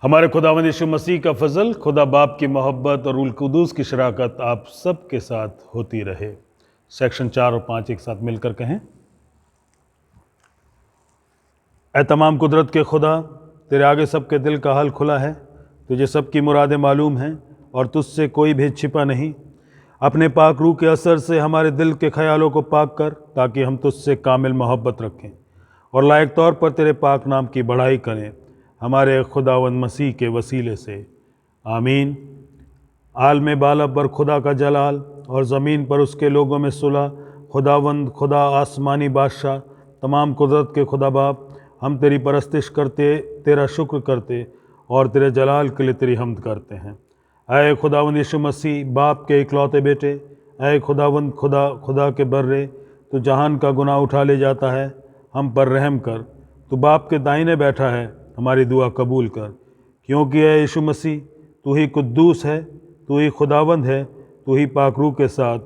हमारे खुदावंद यीशु मसीह का फजल, खुदा बाप की मोहब्बत और रूल कुदूस की शराकत आप सब के साथ होती रहे। सेक्शन 4 और 5 एक साथ मिलकर कहें। ऐ तमाम कुदरत के खुदा, तेरे आगे सबके दिल का हाल खुला है। तुझे सबकी मुरादें मालूम हैं और तुझसे कोई भेद छिपा नहीं। अपने पाक रूह के असर से हमारे दिल के ख्यालों को पाक कर, ताकि हम तुझसे कामिल मोहब्बत रखें और लायक तौर पर तेरे पाक नाम की बढ़ाई करें, हमारे खुदावंद मसीह के वसीले से। आमीन। आलम बाला पर खुदा का जलाल और ज़मीन पर उसके लोगों में सुलह। खुदावंद खुदा आसमानी बादशाह, तमाम कुदरत के खुदा बाप, हम तेरी परस्तिश करते, तेरा शुक्र करते और तेरे जलाल के लिए तेरी हम्द करते हैं। ऐ खुदावंद यीशु मसीह, बाप के इकलौते बेटे, ऐ खुदावंद खुदा के बर्रे, तू जहान का गुनाह उठा ले जाता है, हम पर रहम कर। तू बाप के दाहिने बैठा है, हमारी दुआ कबूल कर। क्योंकि ऐ यीशु मसीह, तू ही कुद्दूस है, तू ही खुदावंद है, तू ही पाक रूह के साथ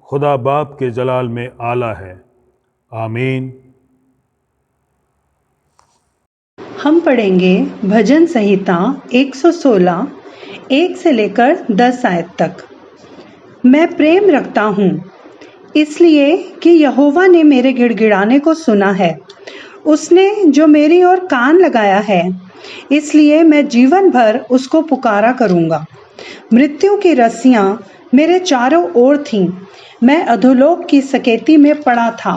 खुदा बाप के जलाल में आला है। आमीन। हम पढ़ेंगे भजन संहिता 116 1 से लेकर 10 आयत तक। मैं प्रेम रखता हूँ इसलिए कि यहोवा ने मेरे गिड़गिड़ाने को सुना है। उसने जो मेरी ओर कान लगाया है, इसलिए मैं जीवन भर उसको पुकारा करूँगा। मृत्यु की रस्सियाँ मेरे चारों ओर थीं, मैं अधोलोक की सकेती में पड़ा था।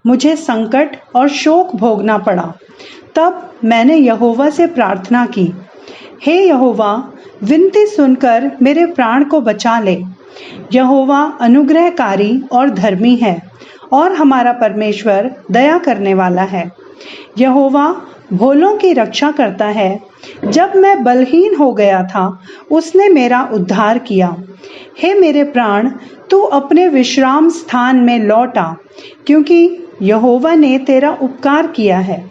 मुझे संकट और शोक भोगना पड़ा। तब मैंने यहोवा से प्रार्थना की, हे यहोवा, विनती सुनकर मेरे प्राण को बचा ले। यहोवा अनुग्रहकारी और धर्मी है और हमारा परमेश्वर दया करने वाला है। यहोवा भोलों की रक्षा करता है। जब मैं बलहीन हो गया था, उसने मेरा उद्धार किया। हे मेरे प्राण, तू अपने विश्राम स्थान में लौट आ, क्योंकि यहोवा ने तेरा उपकार किया है।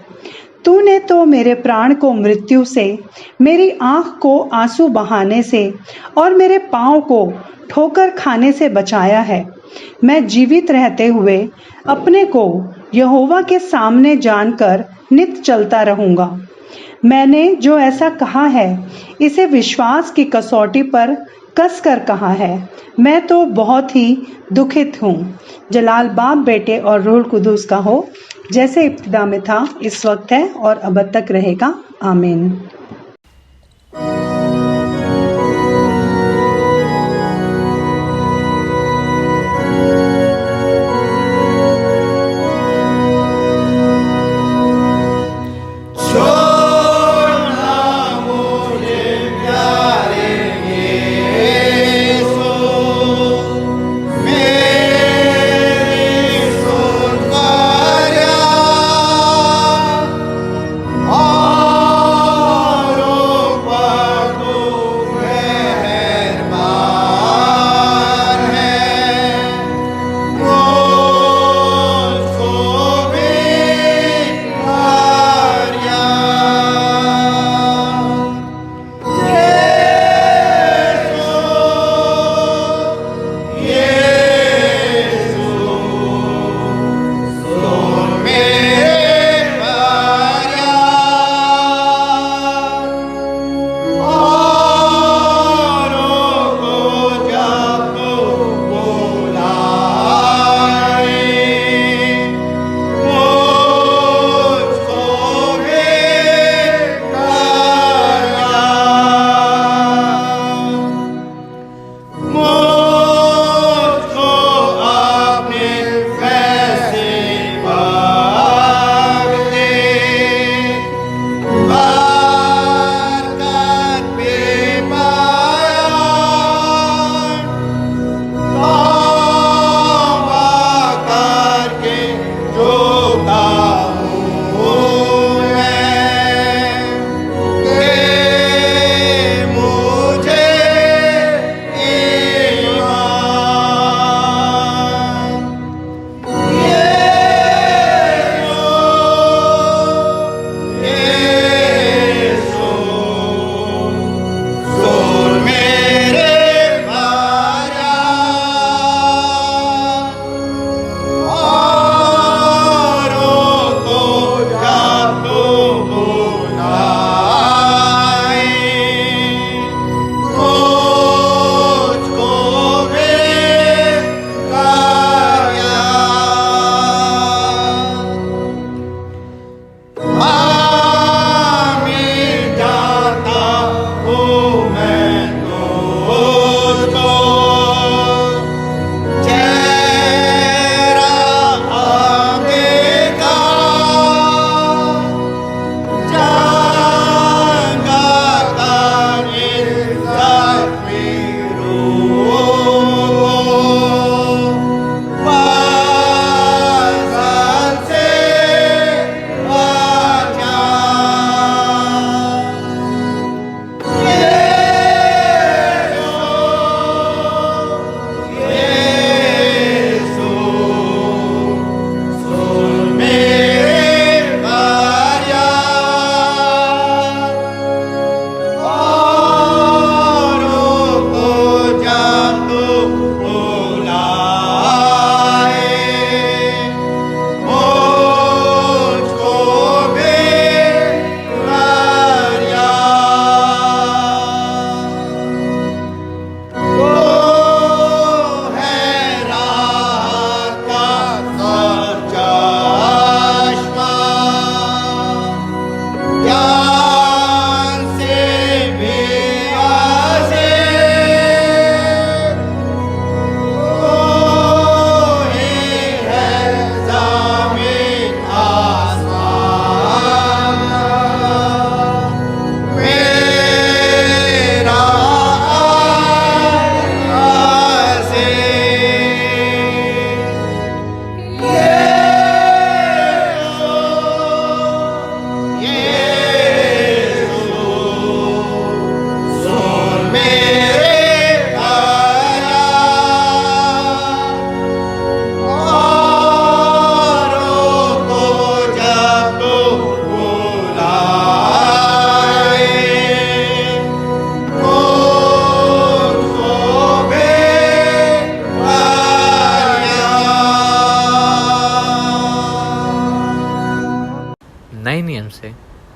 तूने तो मेरे प्राण को मृत्यु से, मेरी आँख को आंसू बहाने से और मेरे पाँव को ठोकर खाने से बचाया है। मैं जीवित रहते हुए अपने को यहोवा के सामने जानकर नित चलता रहूँगा। मैंने जो ऐसा कहा है, इसे विश्वास की कसौटी पर कस कर कहा है। मैं तो बहुत ही दुखित हूँ। जलाल बाप, बेटे और रूह कुदूस का हो, जैसे इब्तिदा में था, इस वक्त है और अब तक रहेगा। आमीन। Oh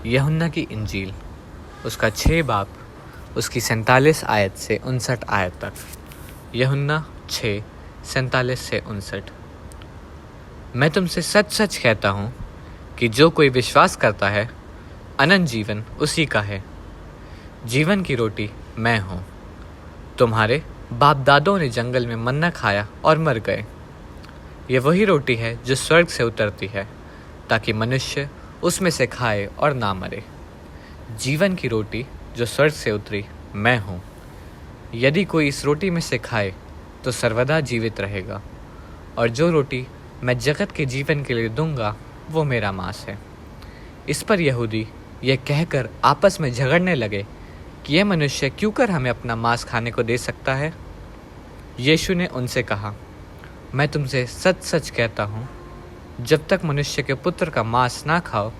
यूहन्ना की इंजील उसका 6 बाब उसकी 47 आयत से 59 आयत तक। यूहन्ना 6 47 से 59। मैं तुमसे सच सच कहता हूँ कि जो कोई विश्वास करता है अनंत जीवन उसी का है। जीवन की रोटी मैं हूँ। तुम्हारे बाप दादों ने जंगल में मन्ना खाया और मर गए। ये वही रोटी है जो स्वर्ग से उतरती है ताकि मनुष्य उसमें से खाए और ना मरे। जीवन की रोटी जो स्वर्ग से उतरी मैं हूँ। यदि कोई इस रोटी में से खाए तो सर्वदा जीवित रहेगा, और जो रोटी मैं जगत के जीवन के लिए दूंगा वो मेरा मांस है। इस पर यहूदी यह कहकर आपस में झगड़ने लगे कि यह मनुष्य क्यों कर हमें अपना मांस खाने को दे सकता है। यीशु ने उनसे कहा, मैं तुमसे सच सच कहता हूँ, जब तक मनुष्य के पुत्र का मांस ना खाओ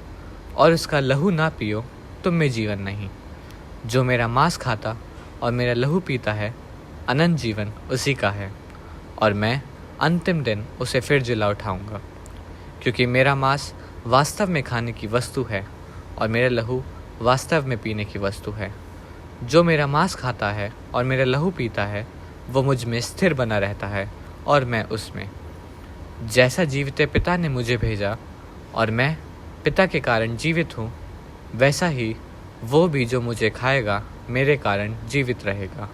और उसका लहू ना पियो तुम में जीवन नहीं। जो मेरा मांस खाता और मेरा लहू पीता है अनंत जीवन उसी का है, और मैं अंतिम दिन उसे फिर जिला उठाऊंगा। क्योंकि मेरा मांस वास्तव में खाने की वस्तु है और मेरा लहू वास्तव में पीने की वस्तु है। जो मेरा मांस खाता है और मेरा लहू पीता है वो मुझ में स्थिर बना रहता है और मैं उसमें। जैसा जीवित पिता ने मुझे भेजा और मैं पिता के कारण जीवित हूँ, वैसा ही वो भी जो मुझे खाएगा मेरे कारण जीवित रहेगा।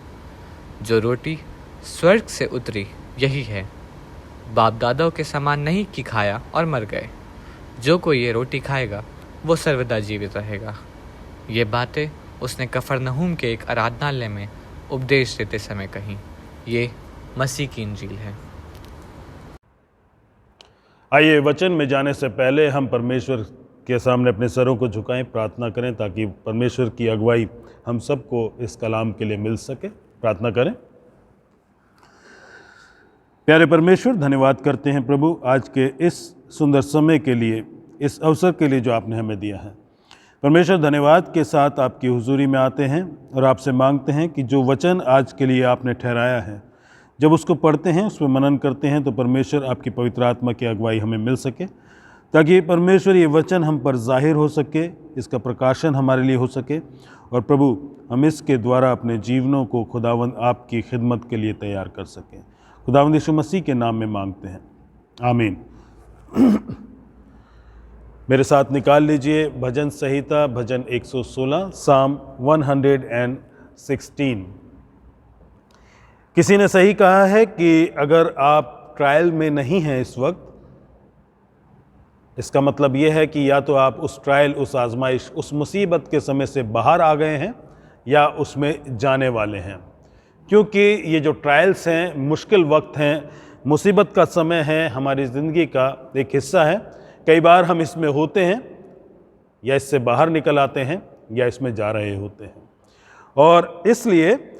जो रोटी स्वर्ग से उतरी यही है। बाप दादाओं के समान नहीं कि खाया और मर गए। जो कोई ये रोटी खाएगा वो सर्वदा जीवित रहेगा। ये बातें उसने कफरनहूम के एक आराधनालय में उपदेश देते समय कही। ये मसीह की इंजील है। आइए वचन में जाने से पहले हम परमेश्वर के सामने अपने सरों को झुकाएं, प्रार्थना करें ताकि परमेश्वर की अगुवाई हम सबको इस कलाम के लिए मिल सके। प्रार्थना करें। प्यारे परमेश्वर, धन्यवाद करते हैं प्रभु आज के इस सुंदर समय के लिए, इस अवसर के लिए जो आपने हमें दिया है। परमेश्वर, धन्यवाद के साथ आपकी हुजूरी में आते हैं और आपसे मांगते हैं कि जो वचन आज के लिए आपने ठहराया है, जब उसको पढ़ते हैं, उस पर मनन करते हैं, तो परमेश्वर आपकी पवित्र आत्मा की अगुवाई हमें मिल सके, ताकि परमेश्वर ये वचन हम पर जाहिर हो सके, इसका प्रकाशन हमारे लिए हो सके, और प्रभु हम इसके द्वारा अपने जीवनों को खुदावंद आपकी खिदमत के लिए तैयार कर सकें। खुदावंद यीशु मसीह के नाम में मांगते हैं, आमीन। मेरे साथ निकाल लीजिए भजन संहिता भजन 116, साम 116। किसी ने सही कहा है कि अगर आप ट्रायल में नहीं हैं इस वक्त, इसका मतलब यह है कि या तो आप उस ट्रायल, उस आजमाइश, उस मुसीबत के समय से बाहर आ गए हैं या उसमें जाने वाले हैं। क्योंकि ये जो ट्रायल्स हैं, मुश्किल वक्त हैं, मुसीबत का समय है, हमारी ज़िंदगी का एक हिस्सा है। कई बार हम इसमें होते हैं या इससे बाहर निकल आते हैं या इसमें जा रहे होते हैं। और इसलिए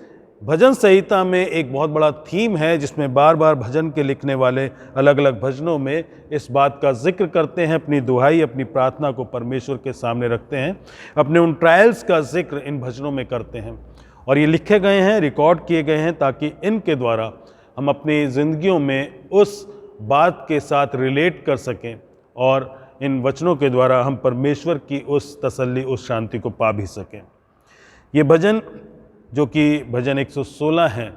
भजन संहिता में एक बहुत बड़ा थीम है जिसमें बार बार भजन के लिखने वाले अलग अलग भजनों में इस बात का जिक्र करते हैं, अपनी दुहाई, अपनी प्रार्थना को परमेश्वर के सामने रखते हैं, अपने उन ट्रायल्स का जिक्र इन भजनों में करते हैं। और ये लिखे गए हैं, रिकॉर्ड किए गए हैं, ताकि इनके द्वारा हम अपनी ज़िंदगियों में उस बात के साथ रिलेट कर सकें और इन वचनों के द्वारा हम परमेश्वर की उस तसल्ली, उस शांति को पा भी सकें। ये भजन जो कि भजन 116 है,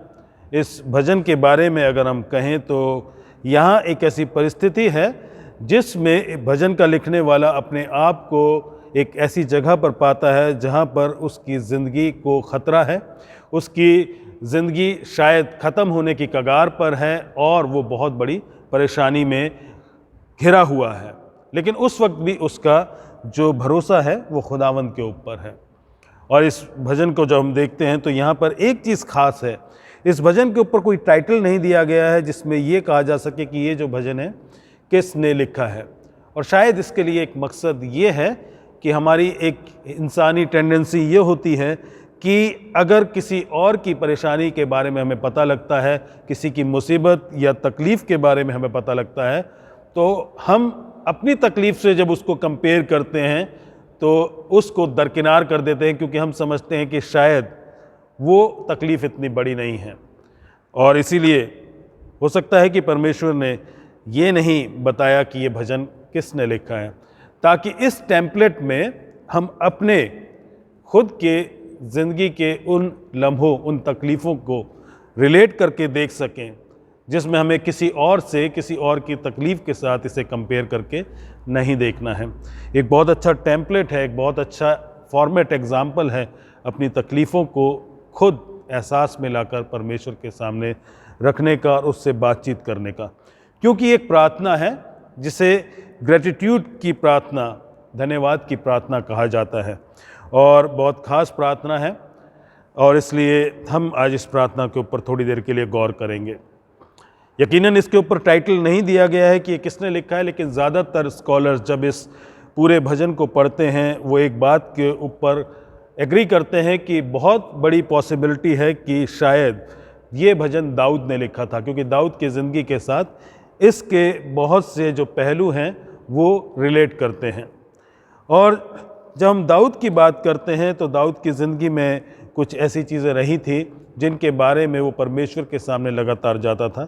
इस भजन के बारे में अगर हम कहें तो यहाँ एक ऐसी परिस्थिति है जिसमें भजन का लिखने वाला अपने आप को एक ऐसी जगह पर पाता है जहाँ पर उसकी ज़िंदगी को ख़तरा है, उसकी ज़िंदगी शायद ख़त्म होने की कगार पर है और वो बहुत बड़ी परेशानी में घिरा हुआ है। लेकिन उस वक्त भी उसका जो भरोसा है वो खुदावंद के ऊपर है। और इस भजन को जब हम देखते हैं तो यहाँ पर एक चीज़ खास है, इस भजन के ऊपर कोई टाइटल नहीं दिया गया है जिसमें ये कहा जा सके कि ये जो भजन है किसने लिखा है। और शायद इसके लिए एक मकसद ये है कि हमारी एक इंसानी टेंडेंसी ये होती है कि अगर किसी और की परेशानी के बारे में हमें पता लगता है, किसी की मुसीबत या तकलीफ़ के बारे में हमें पता लगता है, तो हम अपनी तकलीफ़ से जब उसको कंपेयर करते हैं तो उसको दरकिनार कर देते हैं, क्योंकि हम समझते हैं कि शायद वो तकलीफ़ इतनी बड़ी नहीं है। और इसीलिए हो सकता है कि परमेश्वर ने ये नहीं बताया कि ये भजन किसने लिखा है, ताकि इस टेम्पलेट में हम अपने खुद के ज़िंदगी के उन लम्हों, उन तकलीफ़ों को रिलेट करके देख सकें जिसमें हमें किसी और से, किसी और की तकलीफ़ के साथ इसे कंपेयर करके नहीं देखना है। एक बहुत अच्छा टेम्पलेट है, एक बहुत अच्छा फॉर्मेट एग्जाम्पल है अपनी तकलीफ़ों को खुद एहसास में लाकर परमेश्वर के सामने रखने का और उससे बातचीत करने का। क्योंकि एक प्रार्थना है जिसे ग्रेटिट्यूड की प्रार्थना, धन्यवाद की प्रार्थना कहा जाता है और बहुत ख़ास प्रार्थना है, और इसलिए हम आज इस प्रार्थना के ऊपर थोड़ी देर के लिए गौर करेंगे। यकीनन इसके ऊपर टाइटल नहीं दिया गया है कि ये किसने लिखा है, लेकिन ज़्यादातर स्कॉलर्स जब इस पूरे भजन को पढ़ते हैं वो एक बात के ऊपर एग्री करते हैं कि बहुत बड़ी पॉसिबिलिटी है कि शायद ये भजन दाऊद ने लिखा था, क्योंकि दाऊद की ज़िंदगी के साथ इसके बहुत से जो पहलू हैं वो रिलेट करते हैं। और जब हम दाऊद की बात करते हैं तो दाऊद की ज़िंदगी में कुछ ऐसी चीज़ें रही थी जिनके बारे में वो परमेश्वर के सामने लगातार जाता था,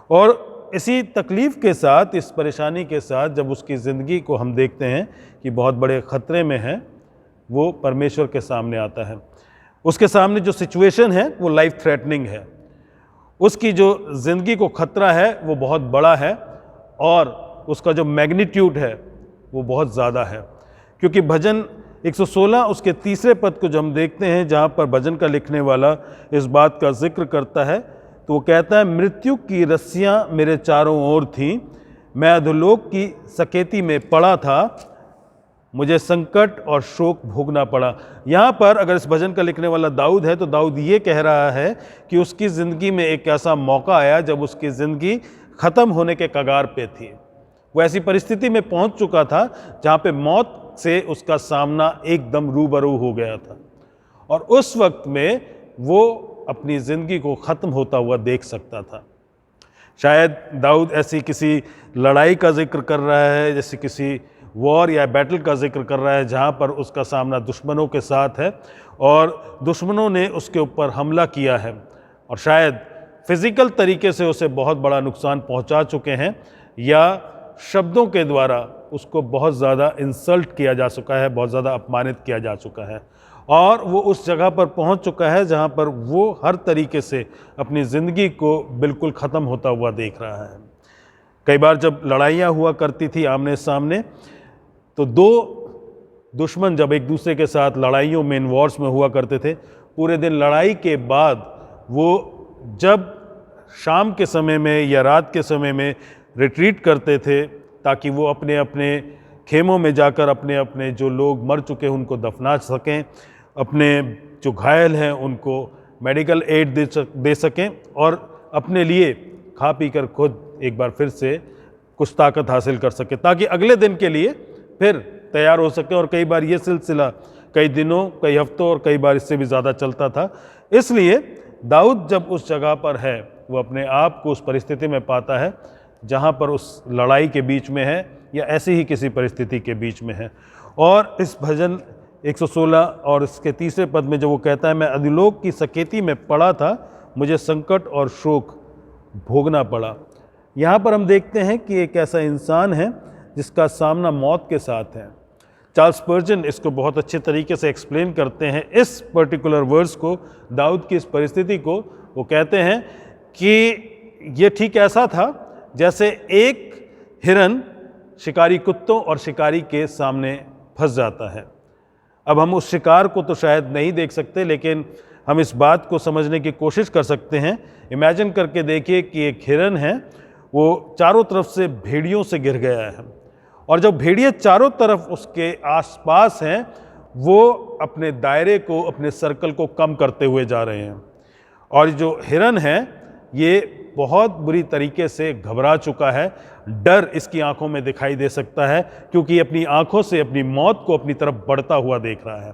और इसी तकलीफ़ के साथ, इस परेशानी के साथ जब उसकी ज़िंदगी को हम देखते हैं कि बहुत बड़े ख़तरे में है, वो परमेश्वर के सामने आता है। उसके सामने जो सिचुएशन है वो लाइफ थ्रेटनिंग है, उसकी जो ज़िंदगी को ख़तरा है वो बहुत बड़ा है और उसका जो मैग्नीट्यूड है वो बहुत ज़्यादा है। क्योंकि भजन 116 उसके तीसरे पद को जब हम देखते हैं, जहाँ पर भजन का लिखने वाला इस बात का जिक्र करता है, तो वो कहता है, मृत्यु की रस्सियाँ मेरे चारों ओर थीं, मैं अधोलोक की सकेती में पड़ा था, मुझे संकट और शोक भोगना पड़ा। यहाँ पर अगर इस भजन का लिखने वाला दाऊद है तो दाऊद ये कह रहा है कि उसकी ज़िंदगी में एक ऐसा मौका आया जब उसकी ज़िंदगी ख़त्म होने के कगार पे थी। वो ऐसी परिस्थिति में पहुँच चुका था जहाँ पे मौत से उसका सामना एकदम रूबरू हो गया था, और उस वक्त में वो अपनी ज़िंदगी को ख़त्म होता हुआ देख सकता था। शायद दाऊद ऐसी किसी लड़ाई का जिक्र कर रहा है, जैसे किसी वॉर या बैटल का जिक्र कर रहा है जहाँ पर उसका सामना दुश्मनों के साथ है और दुश्मनों ने उसके ऊपर हमला किया है और शायद फिज़िकल तरीके से उसे बहुत बड़ा नुकसान पहुँचा चुके हैं, या शब्दों के द्वारा उसको बहुत ज़्यादा इंसल्ट किया जा चुका है, बहुत ज़्यादा अपमानित किया जा चुका है, और वो उस जगह पर पहुंच चुका है जहां पर वो हर तरीके से अपनी ज़िंदगी को बिल्कुल ख़त्म होता हुआ देख रहा है। कई बार जब लड़ाइयाँ हुआ करती थी आमने सामने, तो दो दुश्मन जब एक दूसरे के साथ लड़ाइयों में, इन वॉर्स में हुआ करते थे, पूरे दिन लड़ाई के बाद वो जब शाम के समय में या रात के समय में रिट्रीट करते थे ताकि वो अपने अपने खेमों में जाकर अपने अपने जो लोग मर चुके हैं उनको दफना सकें, अपने जो घायल हैं उनको मेडिकल एड दे सकें और अपने लिए खा पी कर खुद एक बार फिर से कुछ ताकत हासिल कर सकें, ताकि अगले दिन के लिए फिर तैयार हो सकें। और कई बार ये सिलसिला कई दिनों, कई हफ्तों और कई बार इससे भी ज़्यादा चलता था। इसलिए दाऊद जब उस जगह पर है, वो अपने आप को उस परिस्थिति में पाता है जहाँ पर उस लड़ाई के बीच में है या ऐसी ही किसी परिस्थिति के बीच में है। और इस भजन 116 और इसके तीसरे पद में जब वो कहता है, मैं अधोलोक की सकेती में पड़ा था, मुझे संकट और शोक भोगना पड़ा। यहाँ पर हम देखते हैं कि एक ऐसा इंसान है जिसका सामना मौत के साथ है। चार्ल्स स्पर्जन इसको बहुत अच्छे तरीके से एक्सप्लेन करते हैं, इस पर्टिकुलर वर्स को, दाऊद की इस परिस्थिति को। वो कहते हैं कि ये ठीक ऐसा था जैसे एक हिरन शिकारी कुत्तों और शिकारी के सामने फंस जाता है। अब हम उस शिकार को तो शायद नहीं देख सकते, लेकिन हम इस बात को समझने की कोशिश कर सकते हैं। इमेजिन करके देखिए कि एक हिरन है, वो चारों तरफ से भेड़ियों से घिर गया है, और जब भेड़िए चारों तरफ उसके आसपास हैं, वो अपने दायरे को, अपने सर्कल को कम करते हुए जा रहे हैं। और जो हिरन है ये बहुत बुरी तरीके से घबरा चुका है, डर इसकी आंखों में दिखाई दे सकता है, क्योंकि अपनी आंखों से अपनी मौत को अपनी तरफ बढ़ता हुआ देख रहा है।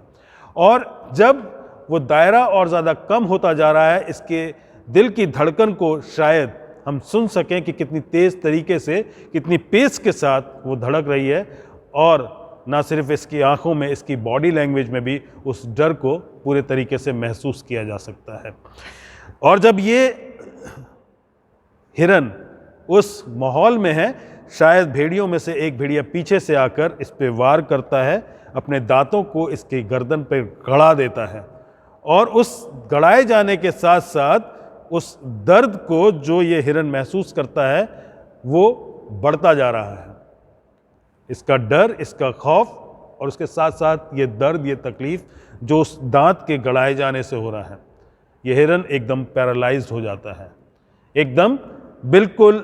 और जब वो दायरा और ज़्यादा कम होता जा रहा है, इसके दिल की धड़कन को शायद हम सुन सकें कि कितनी तेज़ तरीके से, कितनी पेस के साथ वो धड़क रही है, और ना सिर्फ इसकी आंखों में, इसकी बॉडी लैंग्वेज में भी उस डर को पूरे तरीके से महसूस किया जा सकता है। और जब ये हिरन उस माहौल में है, शायद भेड़ियों में से एक भेड़िया पीछे से आकर इस पे वार करता है, अपने दांतों को इसकी गर्दन पर गड़ा देता है और उस गड़ाए जाने के साथ साथ उस दर्द को जो ये हिरन महसूस करता है वो बढ़ता जा रहा है। इसका डर, इसका खौफ और उसके साथ साथ ये दर्द, ये तकलीफ जो उस दांत के गड़ाए जाने से हो रहा है, ये हिरन एकदम पैरालाइज्ड हो जाता है, एकदम बिल्कुल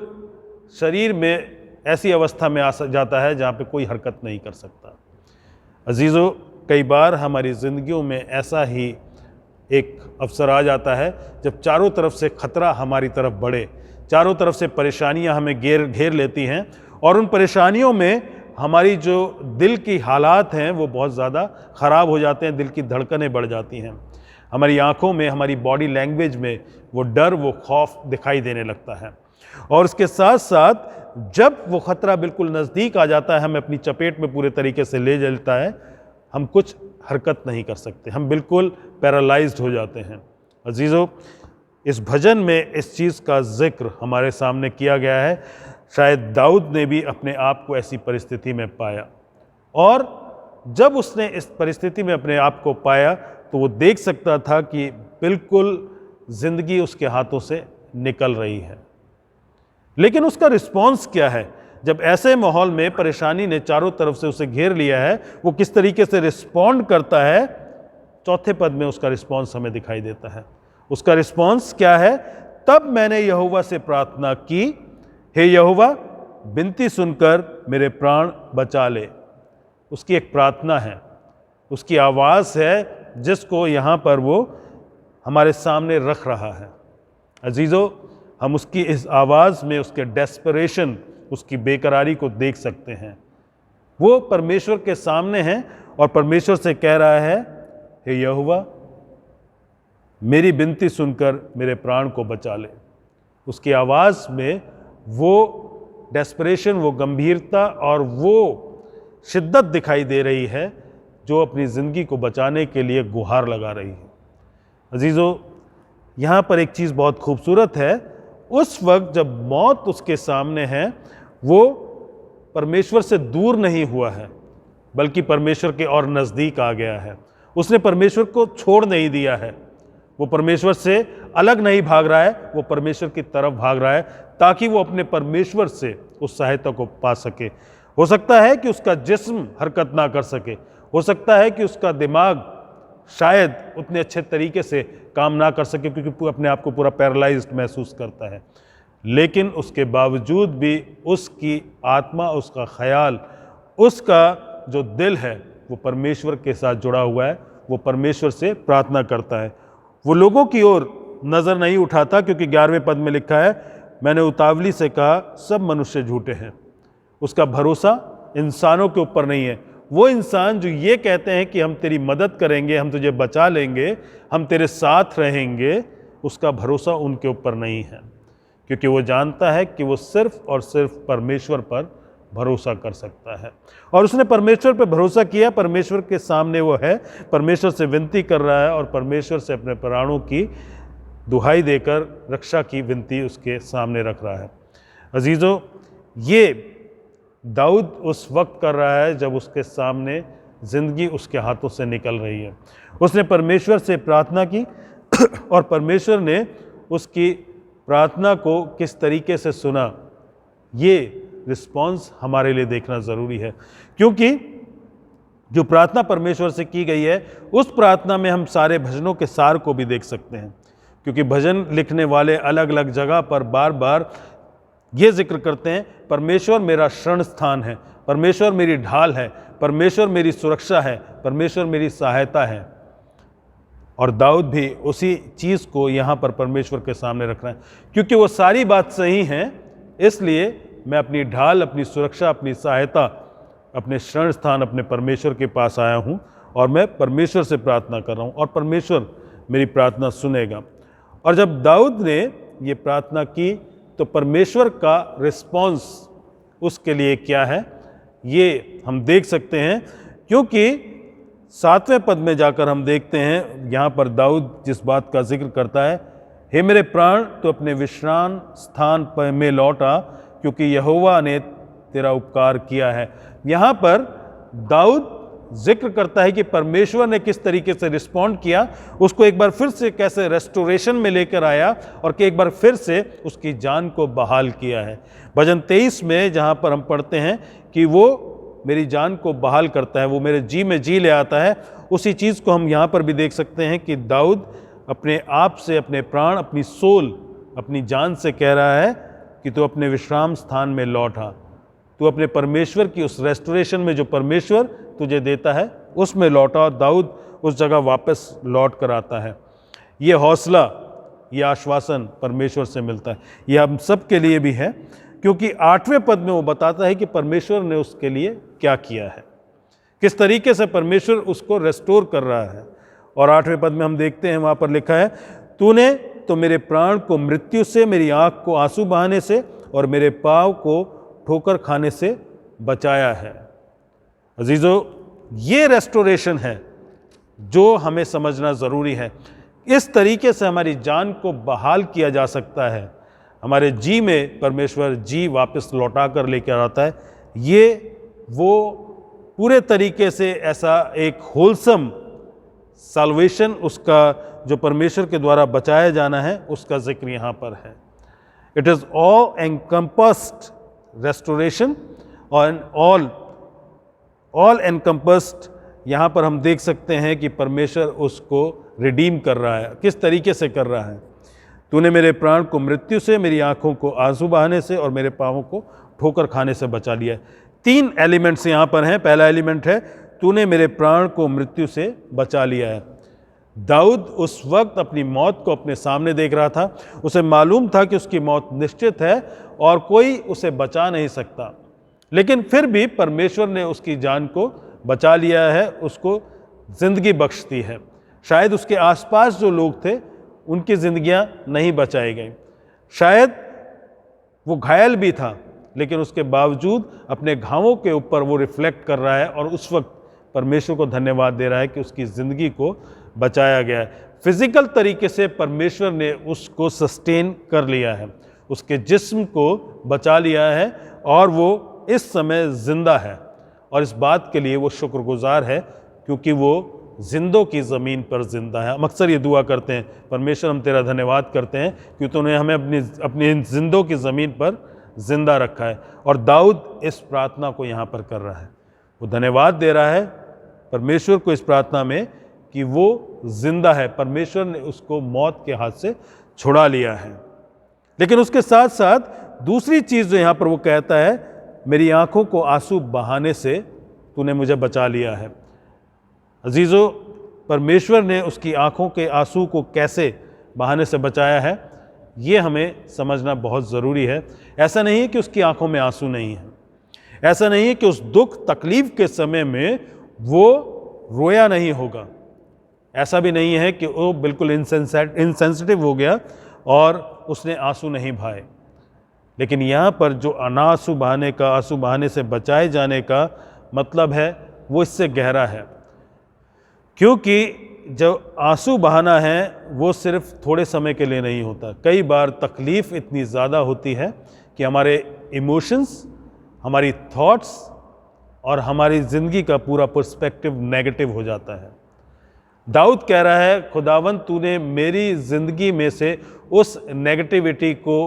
शरीर में ऐसी अवस्था में आ जाता है जहाँ पे कोई हरकत नहीं कर सकता। अजीज़ों, कई बार हमारी ज़िंदगियों में ऐसा ही एक अवसर आ जाता है जब चारों तरफ से खतरा हमारी तरफ बढ़े, चारों तरफ से परेशानियां हमें घेर लेती हैं और उन परेशानियों में हमारी जो दिल की हालात हैं वो बहुत ज़्यादा ख़राब हो जाते हैं, दिल की धड़कनें बढ़ जाती हैं, हमारी आंखों में, हमारी बॉडी लैंग्वेज में वो डर, वो खौफ दिखाई देने लगता है। और उसके साथ साथ जब वो ख़तरा बिल्कुल नज़दीक आ जाता है, हमें अपनी चपेट में पूरे तरीके से ले लेता है, हम कुछ हरकत नहीं कर सकते, हम बिल्कुल पैरालाइज्ड हो जाते हैं। अजीज़ों, इस भजन में इस चीज़ का जिक्र हमारे सामने किया गया है। शायद दाऊद ने भी अपने आप को ऐसी परिस्थिति में पाया और जब उसने इस परिस्थिति में अपने आप को पाया तो वो देख सकता था कि बिल्कुल ज़िंदगी उसके हाथों से निकल रही है। लेकिन उसका रिस्पॉन्स क्या है जब ऐसे माहौल में परेशानी ने चारों तरफ से उसे घेर लिया है, वो किस तरीके से रिस्पॉन्ड करता है? चौथे पद में उसका रिस्पॉन्स हमें दिखाई देता है। उसका रिस्पॉन्स क्या है? तब मैंने यहोवा से प्रार्थना की, हे यहोवा, विनती सुनकर मेरे प्राण बचा ले। उसकी एक प्रार्थना है, उसकी आवाज़ है जिसको यहाँ पर वो हमारे सामने रख रहा है। अजीज़ों, हम उसकी इस आवाज़ में उसके डेस्परेशन, उसकी बेकरारी को देख सकते हैं। वो परमेश्वर के सामने है और परमेश्वर से कह रहा है, हे यहोवा, मेरी विनती सुनकर मेरे प्राण को बचा ले। उसकी आवाज़ में वो डेस्परेशन, वो गंभीरता और वो शिद्दत दिखाई दे रही है जो अपनी ज़िंदगी को बचाने के लिए गुहार लगा रही है। अजीज़ों, यहाँ पर एक चीज़ बहुत खूबसूरत है। उस वक्त जब मौत उसके सामने है, वो परमेश्वर से दूर नहीं हुआ है बल्कि परमेश्वर के और नज़दीक आ गया है। उसने परमेश्वर को छोड़ नहीं दिया है, वो परमेश्वर से अलग नहीं भाग रहा है, वो परमेश्वर की तरफ भाग रहा है ताकि वो अपने परमेश्वर से उस सहायता को पा सके। हो सकता है कि उसका जिस्म हरकत ना कर सके, हो सकता है कि उसका दिमाग शायद उतने अच्छे तरीके से काम ना कर सके क्योंकि अपने आप को पूरा पैरालाइज्ड महसूस करता है, लेकिन उसके बावजूद भी उसकी आत्मा, उसका ख्याल, उसका जो दिल है वो परमेश्वर के साथ जुड़ा हुआ है। वो परमेश्वर से प्रार्थना करता है। वो लोगों की ओर नज़र नहीं उठाता क्योंकि 11वें पद में लिखा है, मैंने उतावली से कहा सब मनुष्य झूठे हैं। उसका भरोसा इंसानों के ऊपर नहीं है। वो इंसान जो ये कहते हैं कि हम तेरी मदद करेंगे, हम तुझे बचा लेंगे, हम तेरे साथ रहेंगे, उसका भरोसा उनके ऊपर नहीं है क्योंकि वो जानता है कि वो सिर्फ और सिर्फ परमेश्वर पर भरोसा कर सकता है। और उसने परमेश्वर पर भरोसा किया, परमेश्वर के सामने वो है, परमेश्वर से विनती कर रहा है और परमेश्वर से अपने प्राणों की दुहाई देकर रक्षा की विनती उसके सामने रख रहा है। अजीज़ों, ये दाऊद उस वक्त कर रहा है जब उसके सामने ज़िंदगी उसके हाथों से निकल रही है। उसने परमेश्वर से प्रार्थना की और परमेश्वर ने उसकी प्रार्थना को किस तरीके से सुना, ये रिस्पॉन्स हमारे लिए देखना ज़रूरी है क्योंकि जो प्रार्थना परमेश्वर से की गई है उस प्रार्थना में हम सारे भजनों के सार को भी देख सकते हैं क्योंकि भजन लिखने वाले अलग अलग जगह पर बार बार ये जिक्र करते हैं, परमेश्वर मेरा शरण स्थान है, परमेश्वर मेरी ढाल है, परमेश्वर मेरी सुरक्षा है, परमेश्वर मेरी सहायता है। और दाऊद भी उसी चीज़ को यहाँ पर परमेश्वर के सामने रख रहा है क्योंकि वो सारी बात सही हैं, इसलिए मैं अपनी ढाल, अपनी सुरक्षा, अपनी सहायता, अपने शरण स्थान, अपने परमेश्वर के पास आया हूँ और मैं परमेश्वर से प्रार्थना कर रहा हूँ और परमेश्वर मेरी प्रार्थना सुनेगा। और जब दाऊद ने ये प्रार्थना की तो परमेश्वर का रिस्पॉन्स उसके लिए क्या है ये हम देख सकते हैं क्योंकि 7वें पद में जाकर हम देखते हैं, यहाँ पर दाऊद जिस बात का जिक्र करता है, हे मेरे प्राण तो अपने विश्राम स्थान पर में लौटा क्योंकि यहोवा ने तेरा उपकार किया है। यहाँ पर दाऊद जिक्र करता है कि परमेश्वर ने किस तरीके से रिस्पॉन्ड किया, उसको एक बार फिर से कैसे रेस्टोरेशन में लेकर आया और कि एक बार फिर से उसकी जान को बहाल किया है। भजन 23 में जहाँ पर हम पढ़ते हैं कि वो मेरी जान को बहाल करता है, वो मेरे जी में जी ले आता है, उसी चीज़ को हम यहाँ पर भी देख सकते हैं कि दाऊद अपने आप से, अपने प्राण, अपनी सोल, अपनी जान से कह रहा है कि तू अपने विश्राम स्थान में लौट आ, तू अपने परमेश्वर की उस रेस्टोरेशन में जो परमेश्वर तुझे देता है उसमें लौटा, और दाऊद उस जगह वापस लौट कर आता है। ये हौसला, ये आश्वासन परमेश्वर से मिलता है। ये हम सब के लिए भी है, क्योंकि 8वें पद में वो बताता है कि परमेश्वर ने उसके लिए क्या किया है, किस तरीके से परमेश्वर उसको रेस्टोर कर रहा है। और 8वें पद में हम देखते हैं, वहाँ पर लिखा है, तूने तो मेरे प्राण को मृत्यु से, मेरी आँख को आंसू बहाने से और मेरे पाँव को ठोकर खाने से बचाया है। अजीजों, ये रेस्टोरेशन है जो हमें समझना ज़रूरी है। इस तरीके से हमारी जान को बहाल किया जा सकता है, हमारे जी में परमेश्वर जी वापस लौटा कर लेकर आता है। ये वो पूरे तरीके से ऐसा एक होलसम साल्वेशन, उसका जो परमेश्वर के द्वारा बचाया जाना है, उसका जिक्र यहाँ पर है। इट इज़ ऑल एनकम्पस्ड रेस्टोरेशन और ऑल एनकम्पस्ड। यहाँ पर हम देख सकते हैं कि परमेश्वर उसको रिडीम कर रहा है। किस तरीके से कर रहा है? तूने मेरे प्राण को मृत्यु से, मेरी आँखों को आंसू बहाने से और मेरे पाँवों को ठोकर खाने से बचा लिया है। 3 एलिमेंट्स यहाँ पर हैं। पहला एलिमेंट है, तूने मेरे प्राण को मृत्यु से बचा लिया है। दाऊद उस वक्त अपनी मौत को अपने सामने देख रहा था। उसे मालूम था कि उसकी मौत निश्चित है और कोई उसे बचा नहीं सकता, लेकिन फिर भी परमेश्वर ने उसकी जान को बचा लिया है, उसको ज़िंदगी बख्श दी है। शायद उसके आसपास जो लोग थे उनकी ज़िंदगियां नहीं बचाई गई, शायद वो घायल भी था, लेकिन उसके बावजूद अपने घावों के ऊपर वो रिफ्लेक्ट कर रहा है और उस वक्त परमेश्वर को धन्यवाद दे रहा है कि उसकी ज़िंदगी को बचाया गया है। फिजिकल तरीके से परमेश्वर ने उसको सस्टेन कर लिया है, उसके जिस्म को बचा लिया है और वो इस समय ज़िंदा है। और इस बात के लिए वो शुक्रगुजार है, क्योंकि वो जिंदों की ज़मीन पर ज़िंदा है। हम अक्सर ये दुआ करते हैं, परमेश्वर हम तेरा धन्यवाद करते हैं कि तूने हमें अपनी जिंदों की ज़मीन पर ज़िंदा रखा है। और दाऊद इस प्रार्थना को यहाँ पर कर रहा है, वो धन्यवाद दे रहा है परमेश्वर को इस प्रार्थना में कि वो ज़िंदा है, परमेश्वर ने उसको मौत के हाथ से छुड़ा लिया है। लेकिन उसके साथ साथ दूसरी चीज़ जो यहाँ पर वो कहता है, मेरी आँखों को आंसू बहाने से तूने मुझे बचा लिया है। अजीज़ों, परमेश्वर ने उसकी आँखों के आंसू को कैसे बहाने से बचाया है, ये हमें समझना बहुत ज़रूरी है। ऐसा नहीं है कि उसकी आँखों में आंसू नहीं है, ऐसा नहीं है कि उस दुख तकलीफ़ के समय में वो रोया नहीं होगा, ऐसा भी नहीं है कि वो बिल्कुल इनसेंसिटिव हो गया और उसने आंसू नहीं बहाए। लेकिन यहाँ पर जो अनांसू बहाने का, आंसू बहाने से बचाए जाने का मतलब है, वो इससे गहरा है, क्योंकि जो आंसू बहाना है वो सिर्फ थोड़े समय के लिए नहीं होता। कई बार तकलीफ़ इतनी ज़्यादा होती है कि हमारे इमोशंस, हमारी थॉट्स और हमारी ज़िंदगी का पूरा पर्सपेक्टिव नेगेटिव हो जाता है। दाऊद कह रहा है, खुदावंद तूने मेरी ज़िंदगी में से उस नेगेटिविटी को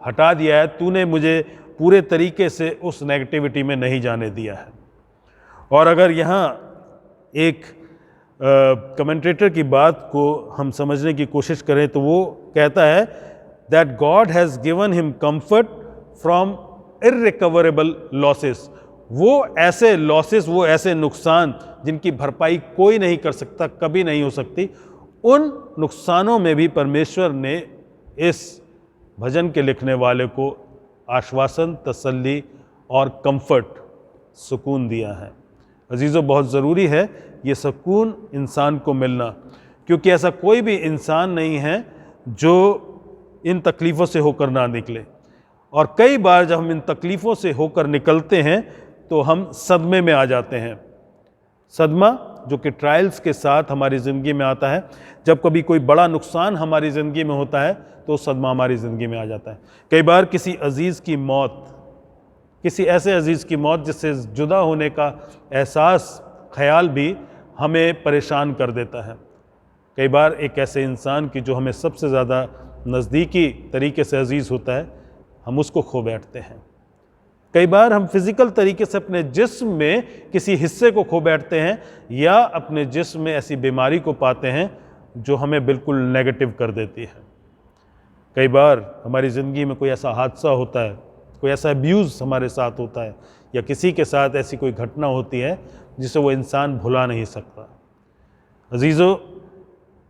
हटा दिया है, तूने मुझे पूरे तरीके से उस नेगेटिविटी में नहीं जाने दिया है। और अगर यहाँ एक कमेंटेटर की बात को हम समझने की कोशिश करें तो वो कहता है that God has given him comfort from irrecoverable losses. वो ऐसे लॉसेस, वो ऐसे नुकसान जिनकी भरपाई कोई नहीं कर सकता, कभी नहीं हो सकती, उन नुकसानों में भी परमेश्वर ने इस भजन के लिखने वाले को आश्वासन, तसल्ली और कंफर्ट, सुकून दिया है। अजीज़ों, बहुत ज़रूरी है ये सुकून इंसान को मिलना, क्योंकि ऐसा कोई भी इंसान नहीं है जो इन तकलीफ़ों से होकर ना निकले। और कई बार जब हम इन तकलीफ़ों से होकर निकलते हैं तो हम सदमे में आ जाते हैं। सदमा जो कि ट्रायल्स के साथ हमारी ज़िंदगी में आता है, जब कभी कोई बड़ा नुकसान हमारी ज़िंदगी में होता है तो सदमा हमारी ज़िंदगी में आ जाता है। कई बार किसी अजीज़ की मौत, किसी ऐसे अजीज़ की मौत जिससे जुदा होने का एहसास, ख्याल भी हमें परेशान कर देता है। कई बार एक ऐसे इंसान की जो हमें सबसे ज़्यादा नज़दीकी तरीके से अजीज़ होता है, हम उसको खो बैठते हैं। कई बार हम फिज़िकल तरीके से अपने जिस्म में किसी हिस्से को खो बैठते हैं या अपने जिस्म में ऐसी बीमारी को पाते हैं जो हमें बिल्कुल नेगेटिव कर देती है। कई बार हमारी ज़िंदगी में कोई ऐसा हादसा होता है, कोई ऐसा अब्यूज़ हमारे साथ होता है या किसी के साथ ऐसी कोई घटना होती है जिसे वो इंसान भुला नहीं सकता। अजीज़ों,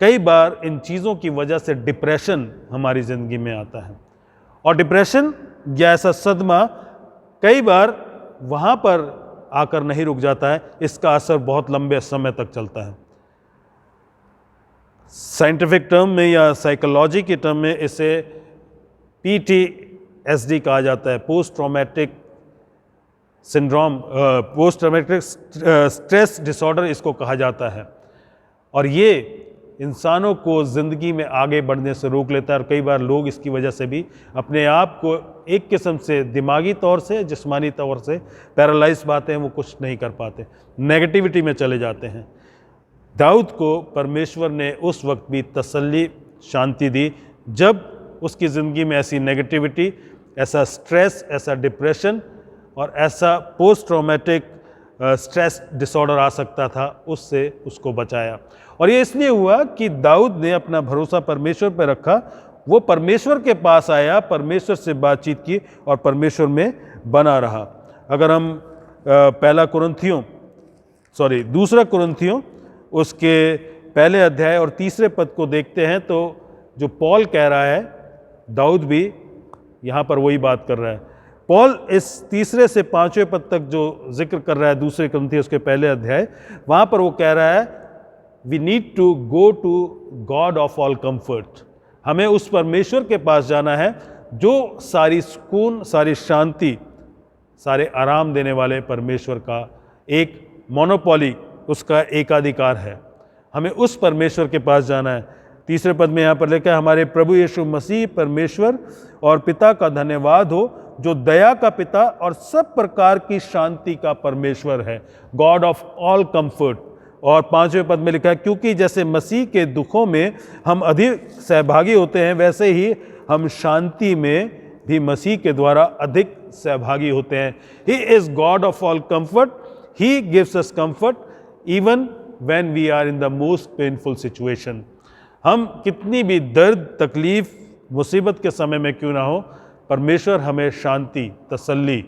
कई बार इन चीज़ों की वजह से डिप्रेशन हमारी ज़िंदगी में आता है और डिप्रेशन या ऐसा सदमा कई बार वहाँ पर आकर नहीं रुक जाता है, इसका असर बहुत लंबे समय तक चलता है। साइंटिफिक टर्म में या साइकोलॉजी के टर्म में इसे PTSD कहा जाता है, post traumatic syndrome, post traumatic stress disorder इसको कहा जाता है। और ये इंसानों को ज़िंदगी में आगे बढ़ने से रोक लेता है और कई बार लोग इसकी वजह से भी अपने आप को एक किस्म से दिमागी तौर से, जिस्मानी तौर से पैरालाइज पाते हैं, वो कुछ नहीं कर पाते, नेगेटिविटी में चले जाते हैं। दाऊद को परमेश्वर ने उस वक्त भी तसल्ली, शांति दी जब उसकी ज़िंदगी में ऐसी नेगेटिविटी, ऐसा स्ट्रेस, ऐसा डिप्रेशन और ऐसा पोस्ट ट्रॉमेटिक स्ट्रेस डिसऑर्डर आ सकता था, उससे उसको बचाया। और ये इसलिए हुआ कि दाऊद ने अपना भरोसा परमेश्वर पर रखा, वो परमेश्वर के पास आया, परमेश्वर से बातचीत की और परमेश्वर में बना रहा। अगर हम दूसरा कुरिन्थियों उसके पहले अध्याय और तीसरे पद को देखते हैं तो जो पॉल कह रहा है, दाऊद भी यहाँ पर वही बात कर रहा है। पॉल इस तीसरे से पांचवें पद तक जो जिक्र कर रहा है दूसरे कुरिन्थियों उसके पहले अध्याय, वहाँ पर वो कह रहा है, we need to go to God of all comfort. हमें उस परमेश्वर के पास जाना है जो सारी सुकून, सारी शांति, सारे आराम देने वाले परमेश्वर का एक मोनोपोली, उसका एकाधिकार है। हमें उस परमेश्वर के पास जाना है। तीसरे पद में यहाँ पर लिखा है, हमारे प्रभु यीशु मसीह परमेश्वर और पिता का धन्यवाद हो, जो दया का पिता और सब प्रकार की शांति का परमेश्वर है, गॉड ऑफ ऑल कंफर्ट। और पांचवें पद में लिखा है, क्योंकि जैसे मसीह के दुखों में हम अधिक सहभागी होते हैं, वैसे ही हम शांति में भी मसीह के द्वारा अधिक सहभागी होते हैं। He is God of all comfort, he gives us comfort even when we are in the most painful situation. हम कितनी भी दर्द, तकलीफ, मुसीबत के समय में क्यों ना हो, परमेश्वर हमें शांति, तसल्ली,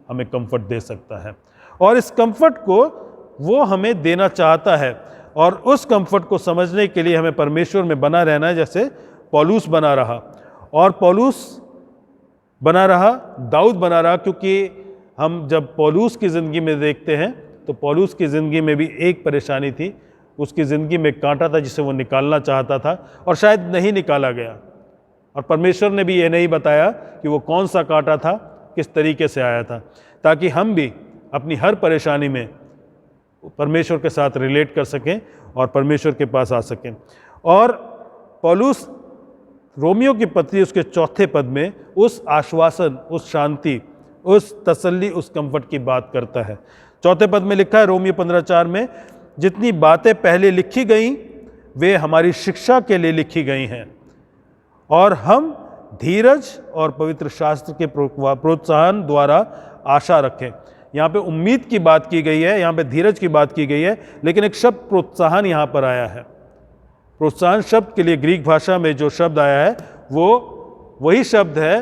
हमें कंफर्ट दे सकता है। और इस कंफर्ट को वो हमें देना चाहता है और उस कंफर्ट को समझने के लिए हमें परमेश्वर में बना रहना है, जैसे पौलुस बना रहा। और पौलुस बना रहा, दाऊद बना रहा, क्योंकि हम जब पौलुस की ज़िंदगी में देखते हैं तो पौलुस की ज़िंदगी में भी एक परेशानी थी। उसकी ज़िंदगी में कांटा था जिसे वो निकालना चाहता था और शायद नहीं निकाला गया। और परमेश्वर ने भी ये नहीं बताया कि वो कौन सा कांटा था, किस तरीके से आया था, ताकि हम भी अपनी हर परेशानी में परमेश्वर के साथ रिलेट कर सकें और परमेश्वर के पास आ सकें। और पौलुस रोमियो की पत्री उसके चौथे पद में उस आश्वासन, उस शांति, उस तसल्ली, उस कंफर्ट की बात करता है। चौथे पद में लिखा है रोमियो 15:4 में, जितनी बातें पहले लिखी गई वे हमारी शिक्षा के लिए लिखी गई हैं और हम धीरज और पवित्र शास्त्र के प्रोत्साहन द्वारा आशा रखें। यहाँ पे उम्मीद की बात की गई है, यहाँ पे धीरज की बात की गई है, लेकिन एक शब्द प्रोत्साहन यहाँ पर आया है। प्रोत्साहन शब्द के लिए ग्रीक भाषा में जो शब्द आया है वो वही शब्द है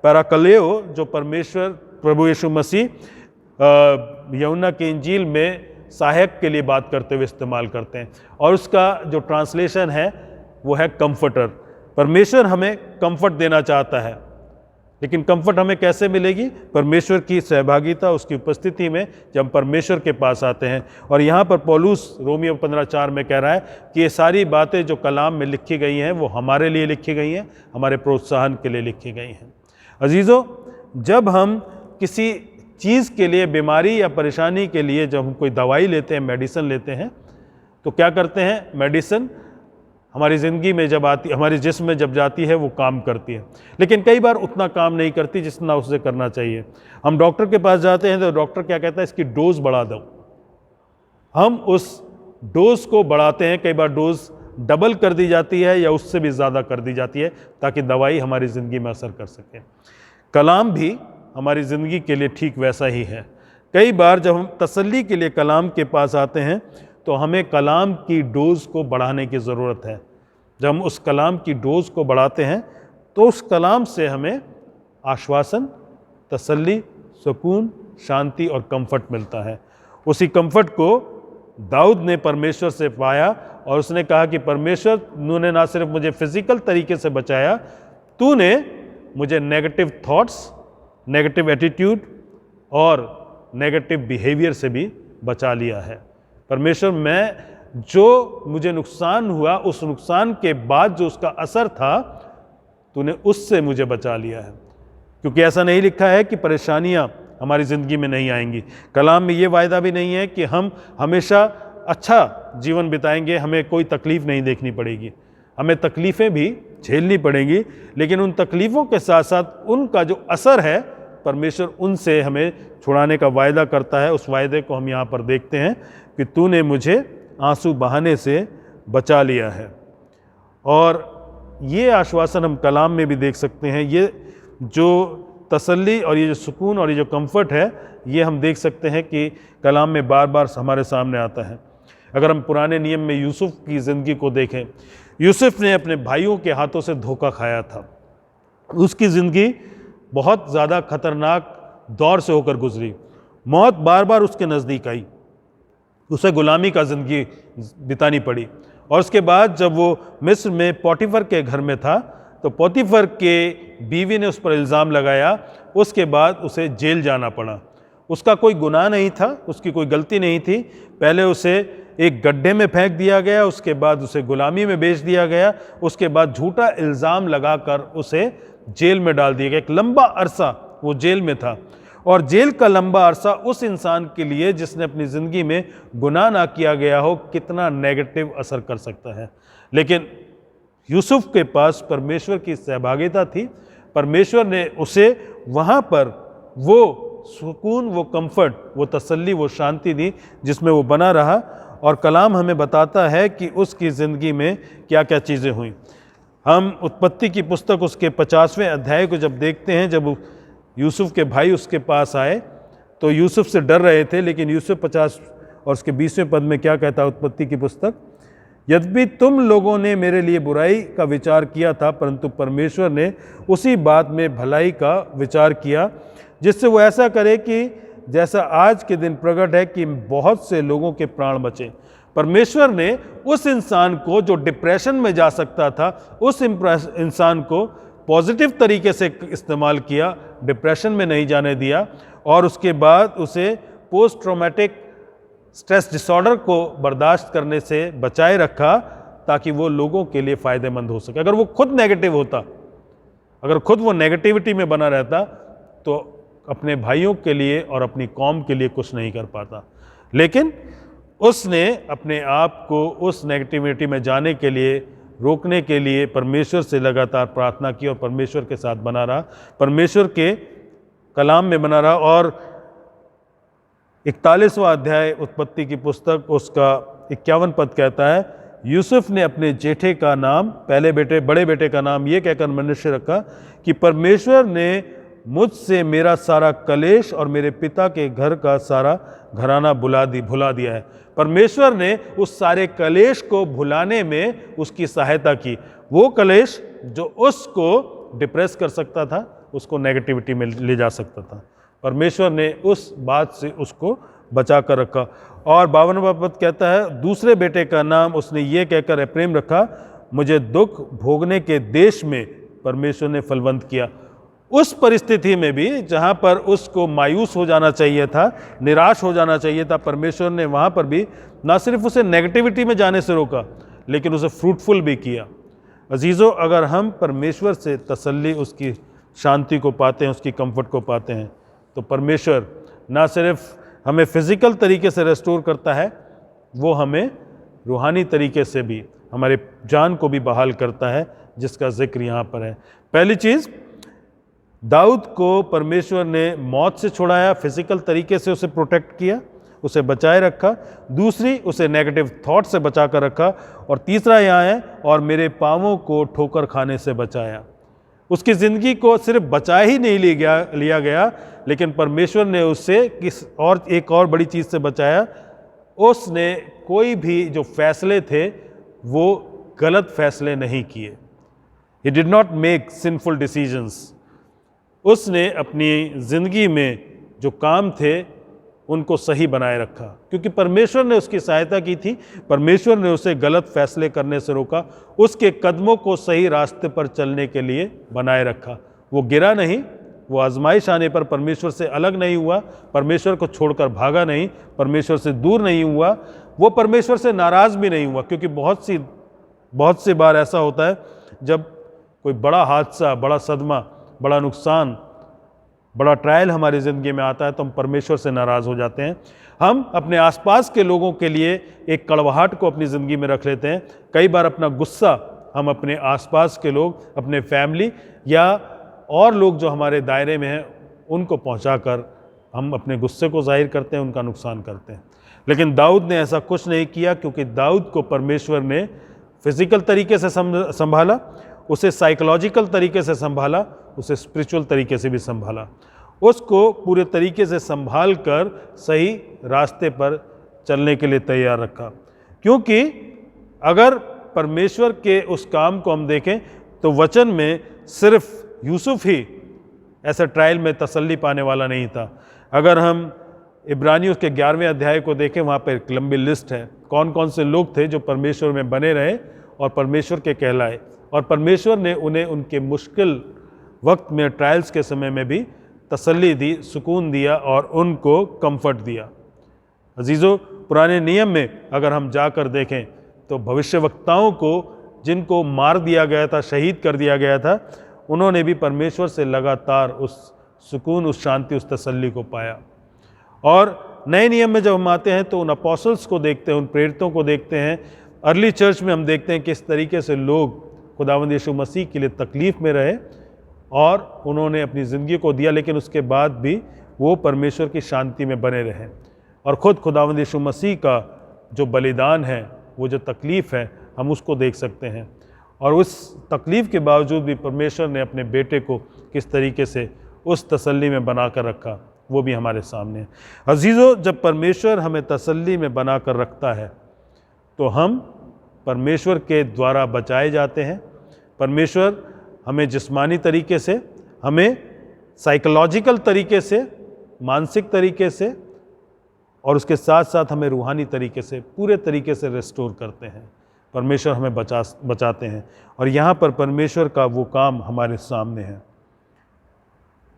पैराकलेओ, जो परमेश्वर प्रभु यीशु मसीह यूहन्ना की इंजील में सहायक के लिए बात करते हुए इस्तेमाल करते हैं। और उसका जो ट्रांसलेशन है वो है कंफर्टर। परमेश्वर हमें कंफर्ट देना चाहता है, लेकिन कंफर्ट हमें कैसे मिलेगी? परमेश्वर की सहभागिता, उसकी उपस्थिति में, जब हम परमेश्वर के पास आते हैं। और यहाँ पर पौलुस रोमियो 15:4 में कह रहा है कि ये सारी बातें जो कलाम में लिखी गई हैं वो हमारे लिए लिखी गई हैं, हमारे प्रोत्साहन के लिए लिखी गई हैं। अजीज़ों, जब हम किसी चीज़ के लिए, बीमारी या परेशानी के लिए जब हम कोई दवाई लेते हैं, मेडिसिन लेते हैं, तो क्या करते हैं? मेडिसिन हमारी ज़िंदगी में जब आती, हमारे जिस्म में जब जाती है वो काम करती है, लेकिन कई बार उतना काम नहीं करती जितना उसे करना चाहिए। हम डॉक्टर के पास जाते हैं तो डॉक्टर क्या कहता है, इसकी डोज बढ़ा दो। हम उस डोज को बढ़ाते हैं, कई बार डोज डबल कर दी जाती है या उससे भी ज़्यादा कर दी जाती है ताकि दवाई हमारी ज़िंदगी में असर कर सके। कलाम भी हमारी ज़िंदगी के लिए ठीक वैसा ही है। कई बार जब हम तसल्ली के लिए कलाम के पास आते हैं तो हमें कलाम की डोज को बढ़ाने की ज़रूरत है। जब हम उस कलाम की डोज को बढ़ाते हैं तो उस कलाम से हमें आश्वासन, तसल्ली, सुकून, शांति और कंफर्ट मिलता है। उसी कंफर्ट को दाऊद ने परमेश्वर से पाया और उसने कहा कि परमेश्वर, तूने ना सिर्फ मुझे फिजिकल तरीके से बचाया, तूने मुझे नेगेटिव थॉट्स, नेगेटिव एटीट्यूड और नेगेटिव बिहेवियर से भी बचा लिया है। परमेश्वर, मैं जो मुझे नुकसान हुआ उस नुकसान के बाद जो उसका असर था, तूने उससे मुझे बचा लिया है। क्योंकि ऐसा नहीं लिखा है कि परेशानियां हमारी ज़िंदगी में नहीं आएंगी। कलाम में ये वायदा भी नहीं है कि हम हमेशा अच्छा जीवन बिताएंगे, हमें कोई तकलीफ़ नहीं देखनी पड़ेगी। हमें तकलीफ़ें भी झेलनी पड़ेंगी, लेकिन उन तकलीफ़ों के साथ साथ उनका जो असर है, परमेश्वर उनसे हमें छुड़ाने का वायदा करता है। उस वायदे को हम यहाँ पर देखते हैं कि तूने मुझे आंसू बहाने से बचा लिया है। और ये आश्वासन हम कलाम में भी देख सकते हैं। ये जो तसल्ली और ये जो सुकून और ये जो कंफर्ट है, ये हम देख सकते हैं कि कलाम में बार बार हमारे सामने आता है। अगर हम पुराने नियम में यूसुफ की ज़िंदगी को देखें, यूसुफ ने अपने भाइयों के हाथों से धोखा खाया था। उसकी ज़िंदगी बहुत ज़्यादा खतरनाक दौर से होकर गुजरी। मौत बार बार उसके नज़दीक आई, उसे गुलामी का ज़िंदगी बितानी पड़ी। और उसके बाद जब वो मिस्र में पोतीफर के घर में था तो पोतीफर के बीवी ने उस पर इल्ज़ाम लगाया। उसके बाद उसे जेल जाना पड़ा। उसका कोई गुनाह नहीं था, उसकी कोई गलती नहीं थी। पहले उसे एक गड्ढे में फेंक दिया गया, उसके बाद उसे गुलामी में बेच दिया गया, उसके बाद झूठा इल्ज़ाम लगाकर उसे जेल में डाल दिया गया। एक लंबा अरसा वो जेल में था। और जेल का लंबा अरसा उस इंसान के लिए जिसने अपनी ज़िंदगी में गुनाह ना किया गया हो, कितना नेगेटिव असर कर सकता है। लेकिन यूसुफ के पास परमेश्वर की सहभागिता थी। परमेश्वर ने उसे वहाँ पर वो सुकून, वो कंफर्ट, वो तसल्ली, वो शांति दी जिसमें वो बना रहा। और कलाम हमें बताता है कि उसकी ज़िंदगी में क्या क्या चीज़ें हुई। हम उत्पत्ति की पुस्तक उसके 50वें अध्याय को जब देखते हैं, जब यूसुफ के भाई उसके पास आए तो यूसुफ से डर रहे थे, लेकिन यूसुफ 50 और उसके 20वें पद में क्या कहता है उत्पत्ति की पुस्तक, यद्यपि तुम लोगों ने मेरे लिए बुराई का विचार किया था, परंतु परमेश्वर ने उसी बात में भलाई का विचार किया, जिससे वो ऐसा करे कि जैसा आज के दिन प्रकट है कि बहुत से लोगों के प्राण बचे। परमेश्वर ने उस इंसान को जो डिप्रेशन में जा सकता था, उस इंसान को पॉजिटिव तरीके से इस्तेमाल किया, डिप्रेशन में नहीं जाने दिया। और उसके बाद उसे पोस्ट ट्रॉमेटिक स्ट्रेस डिसऑर्डर को बर्दाश्त करने से बचाए रखा ताकि वो लोगों के लिए फ़ायदेमंद हो सके। अगर वो खुद नेगेटिव होता, अगर खुद वो नेगेटिविटी में बना रहता तो अपने भाइयों के लिए और अपनी कौम के लिए कुछ नहीं कर पाता। लेकिन उसने अपने आप को उस नेगेटिविटी में जाने के लिए, रोकने के लिए परमेश्वर से लगातार प्रार्थना की और परमेश्वर के साथ बना रहा, परमेश्वर के कलाम में बना रहा। और 41वां अध्याय उत्पत्ति की पुस्तक उसका 51 पद कहता है, यूसुफ ने अपने जेठे का नाम, पहले बेटे, बड़े बेटे का नाम ये कहकर मनुष्य रखा कि परमेश्वर ने मुझसे मेरा सारा कलेश और मेरे पिता के घर का सारा घराना भुला दिया है। परमेश्वर ने उस सारे कलेश को भुलाने में उसकी सहायता की। वो कलेश जो उसको डिप्रेस कर सकता था, उसको नेगेटिविटी में ले जा सकता था, परमेश्वर ने उस बात से उसको बचा कर रखा। और 52वां पद कहता है, दूसरे बेटे का नाम उसने ये कहकर एप्रैम रखा, मुझे दुख भोगने के देश में परमेश्वर ने फलवंत किया। उस परिस्थिति में भी जहाँ पर उसको मायूस हो जाना चाहिए था, निराश हो जाना चाहिए था, परमेश्वर ने वहाँ पर भी ना सिर्फ उसे नेगेटिविटी में जाने से रोका, लेकिन उसे फ्रूटफुल भी किया। अजीज़ों, अगर हम परमेश्वर से तसल्ली, उसकी शांति को पाते हैं, उसकी कंफर्ट को पाते हैं, तो परमेश्वर ना सिर्फ हमें फिज़िकल तरीके से रेस्टोर करता है, वो हमें रूहानी तरीके से भी हमारे जान को भी बहाल करता है, जिसका जिक्र यहाँ पर है। पहली चीज़, दाऊद को परमेश्वर ने मौत से छुड़ाया, फिजिकल तरीके से उसे प्रोटेक्ट किया, उसे बचाए रखा। दूसरी, उसे नेगेटिव थॉट से बचा कर रखा। और तीसरा यहाँ है, और मेरे पाँवों को ठोकर खाने से बचाया। उसकी ज़िंदगी को सिर्फ बचा ही नहीं लिया गया, लेकिन परमेश्वर ने उससे एक और बड़ी चीज़ से बचाया। उसने कोई भी जो फैसले थे वो गलत फैसले नहीं किए। He did not make sinful decisions. उसने अपनी ज़िंदगी में जो काम थे उनको सही बनाए रखा, क्योंकि परमेश्वर ने उसकी सहायता की थी। परमेश्वर ने उसे गलत फैसले करने से रोका, उसके कदमों को सही रास्ते पर चलने के लिए बनाए रखा। वो गिरा नहीं, वो आजमाइश आने पर परमेश्वर से अलग नहीं हुआ, परमेश्वर को छोड़कर भागा नहीं, परमेश्वर से दूर नहीं हुआ, वो परमेश्वर से नाराज़ भी नहीं हुआ। क्योंकि बहुत सी बार ऐसा होता है, जब कोई बड़ा हादसा, बड़ा सदमा, बड़ा नुकसान, बड़ा ट्रायल हमारी ज़िंदगी में आता है तो हम परमेश्वर से नाराज़ हो जाते हैं। हम अपने आसपास के लोगों के लिए एक कड़वाहट को अपनी ज़िंदगी में रख लेते हैं। कई बार अपना गुस्सा हम अपने आसपास के लोग, अपने फैमिली या और लोग जो हमारे दायरे में हैं उनको पहुंचाकर हम अपने गुस्से को जाहिर करते हैं, उनका नुकसान करते हैं। लेकिन दाऊद ने ऐसा कुछ नहीं किया, क्योंकि दाऊद को परमेश्वर ने फिज़िकल तरीके से संभाला, उसे साइकोलॉजिकल तरीके से संभाला, उसे स्पिरिचुअल तरीके से भी संभाला। उसको पूरे तरीके से संभाल कर सही रास्ते पर चलने के लिए तैयार रखा। क्योंकि अगर परमेश्वर के उस काम को हम देखें तो वचन में सिर्फ यूसुफ ही ऐसा ट्रायल में तसल्ली पाने वाला नहीं था। अगर हम इब्रानियों के 11वें अध्याय को देखें, वहाँ पर एक लंबी लिस्ट है कौन कौन से लोग थे जो परमेश्वर में बने रहे और परमेश्वर के कहलाए, और परमेश्वर ने उन्हें उनके मुश्किल वक्त में, ट्रायल्स के समय में भी तसल्ली दी, सुकून दिया और उनको कंफर्ट दिया। अजीज़ों, पुराने नियम में अगर हम जाकर देखें तो भविष्यवक्ताओं को जिनको मार दिया गया था, शहीद कर दिया गया था, उन्होंने भी परमेश्वर से लगातार उस सुकून, उस शांति, उस तसल्ली को पाया। और नए नियम में जब हम आते हैं तो उन अपोस्टल्स को देखते हैं, उन प्रेरितों को देखते हैं। अर्ली चर्च में हम देखते हैं किस तरीके से लोग खुदावंद यीशु मसीह के लिए तकलीफ़ में रहे और उन्होंने अपनी ज़िंदगी को दिया, लेकिन उसके बाद भी वो परमेश्वर की शांति में बने रहे। और ख़ुद खुदावंद यीशु मसीह का जो बलिदान है, वो जो तकलीफ़ है, हम उसको देख सकते हैं। और उस तकलीफ़ के बावजूद भी परमेश्वर ने अपने बेटे को किस तरीके से उस तसल्ली में बना कर रखा, वो भी हमारे सामने है। अजीज़ों, जब परमेश्वर हमें तसल्ली में बना कर रखता है तो हम परमेश्वर के द्वारा बचाए जाते हैं। परमेश्वर हमें जिस्मानी तरीके से, हमें साइकोलॉजिकल तरीके से, मानसिक तरीके से और उसके साथ साथ हमें रूहानी तरीके से, पूरे तरीके से रिस्टोर करते हैं। परमेश्वर हमें बचाते हैं और यहाँ पर परमेश्वर का वो काम हमारे सामने है।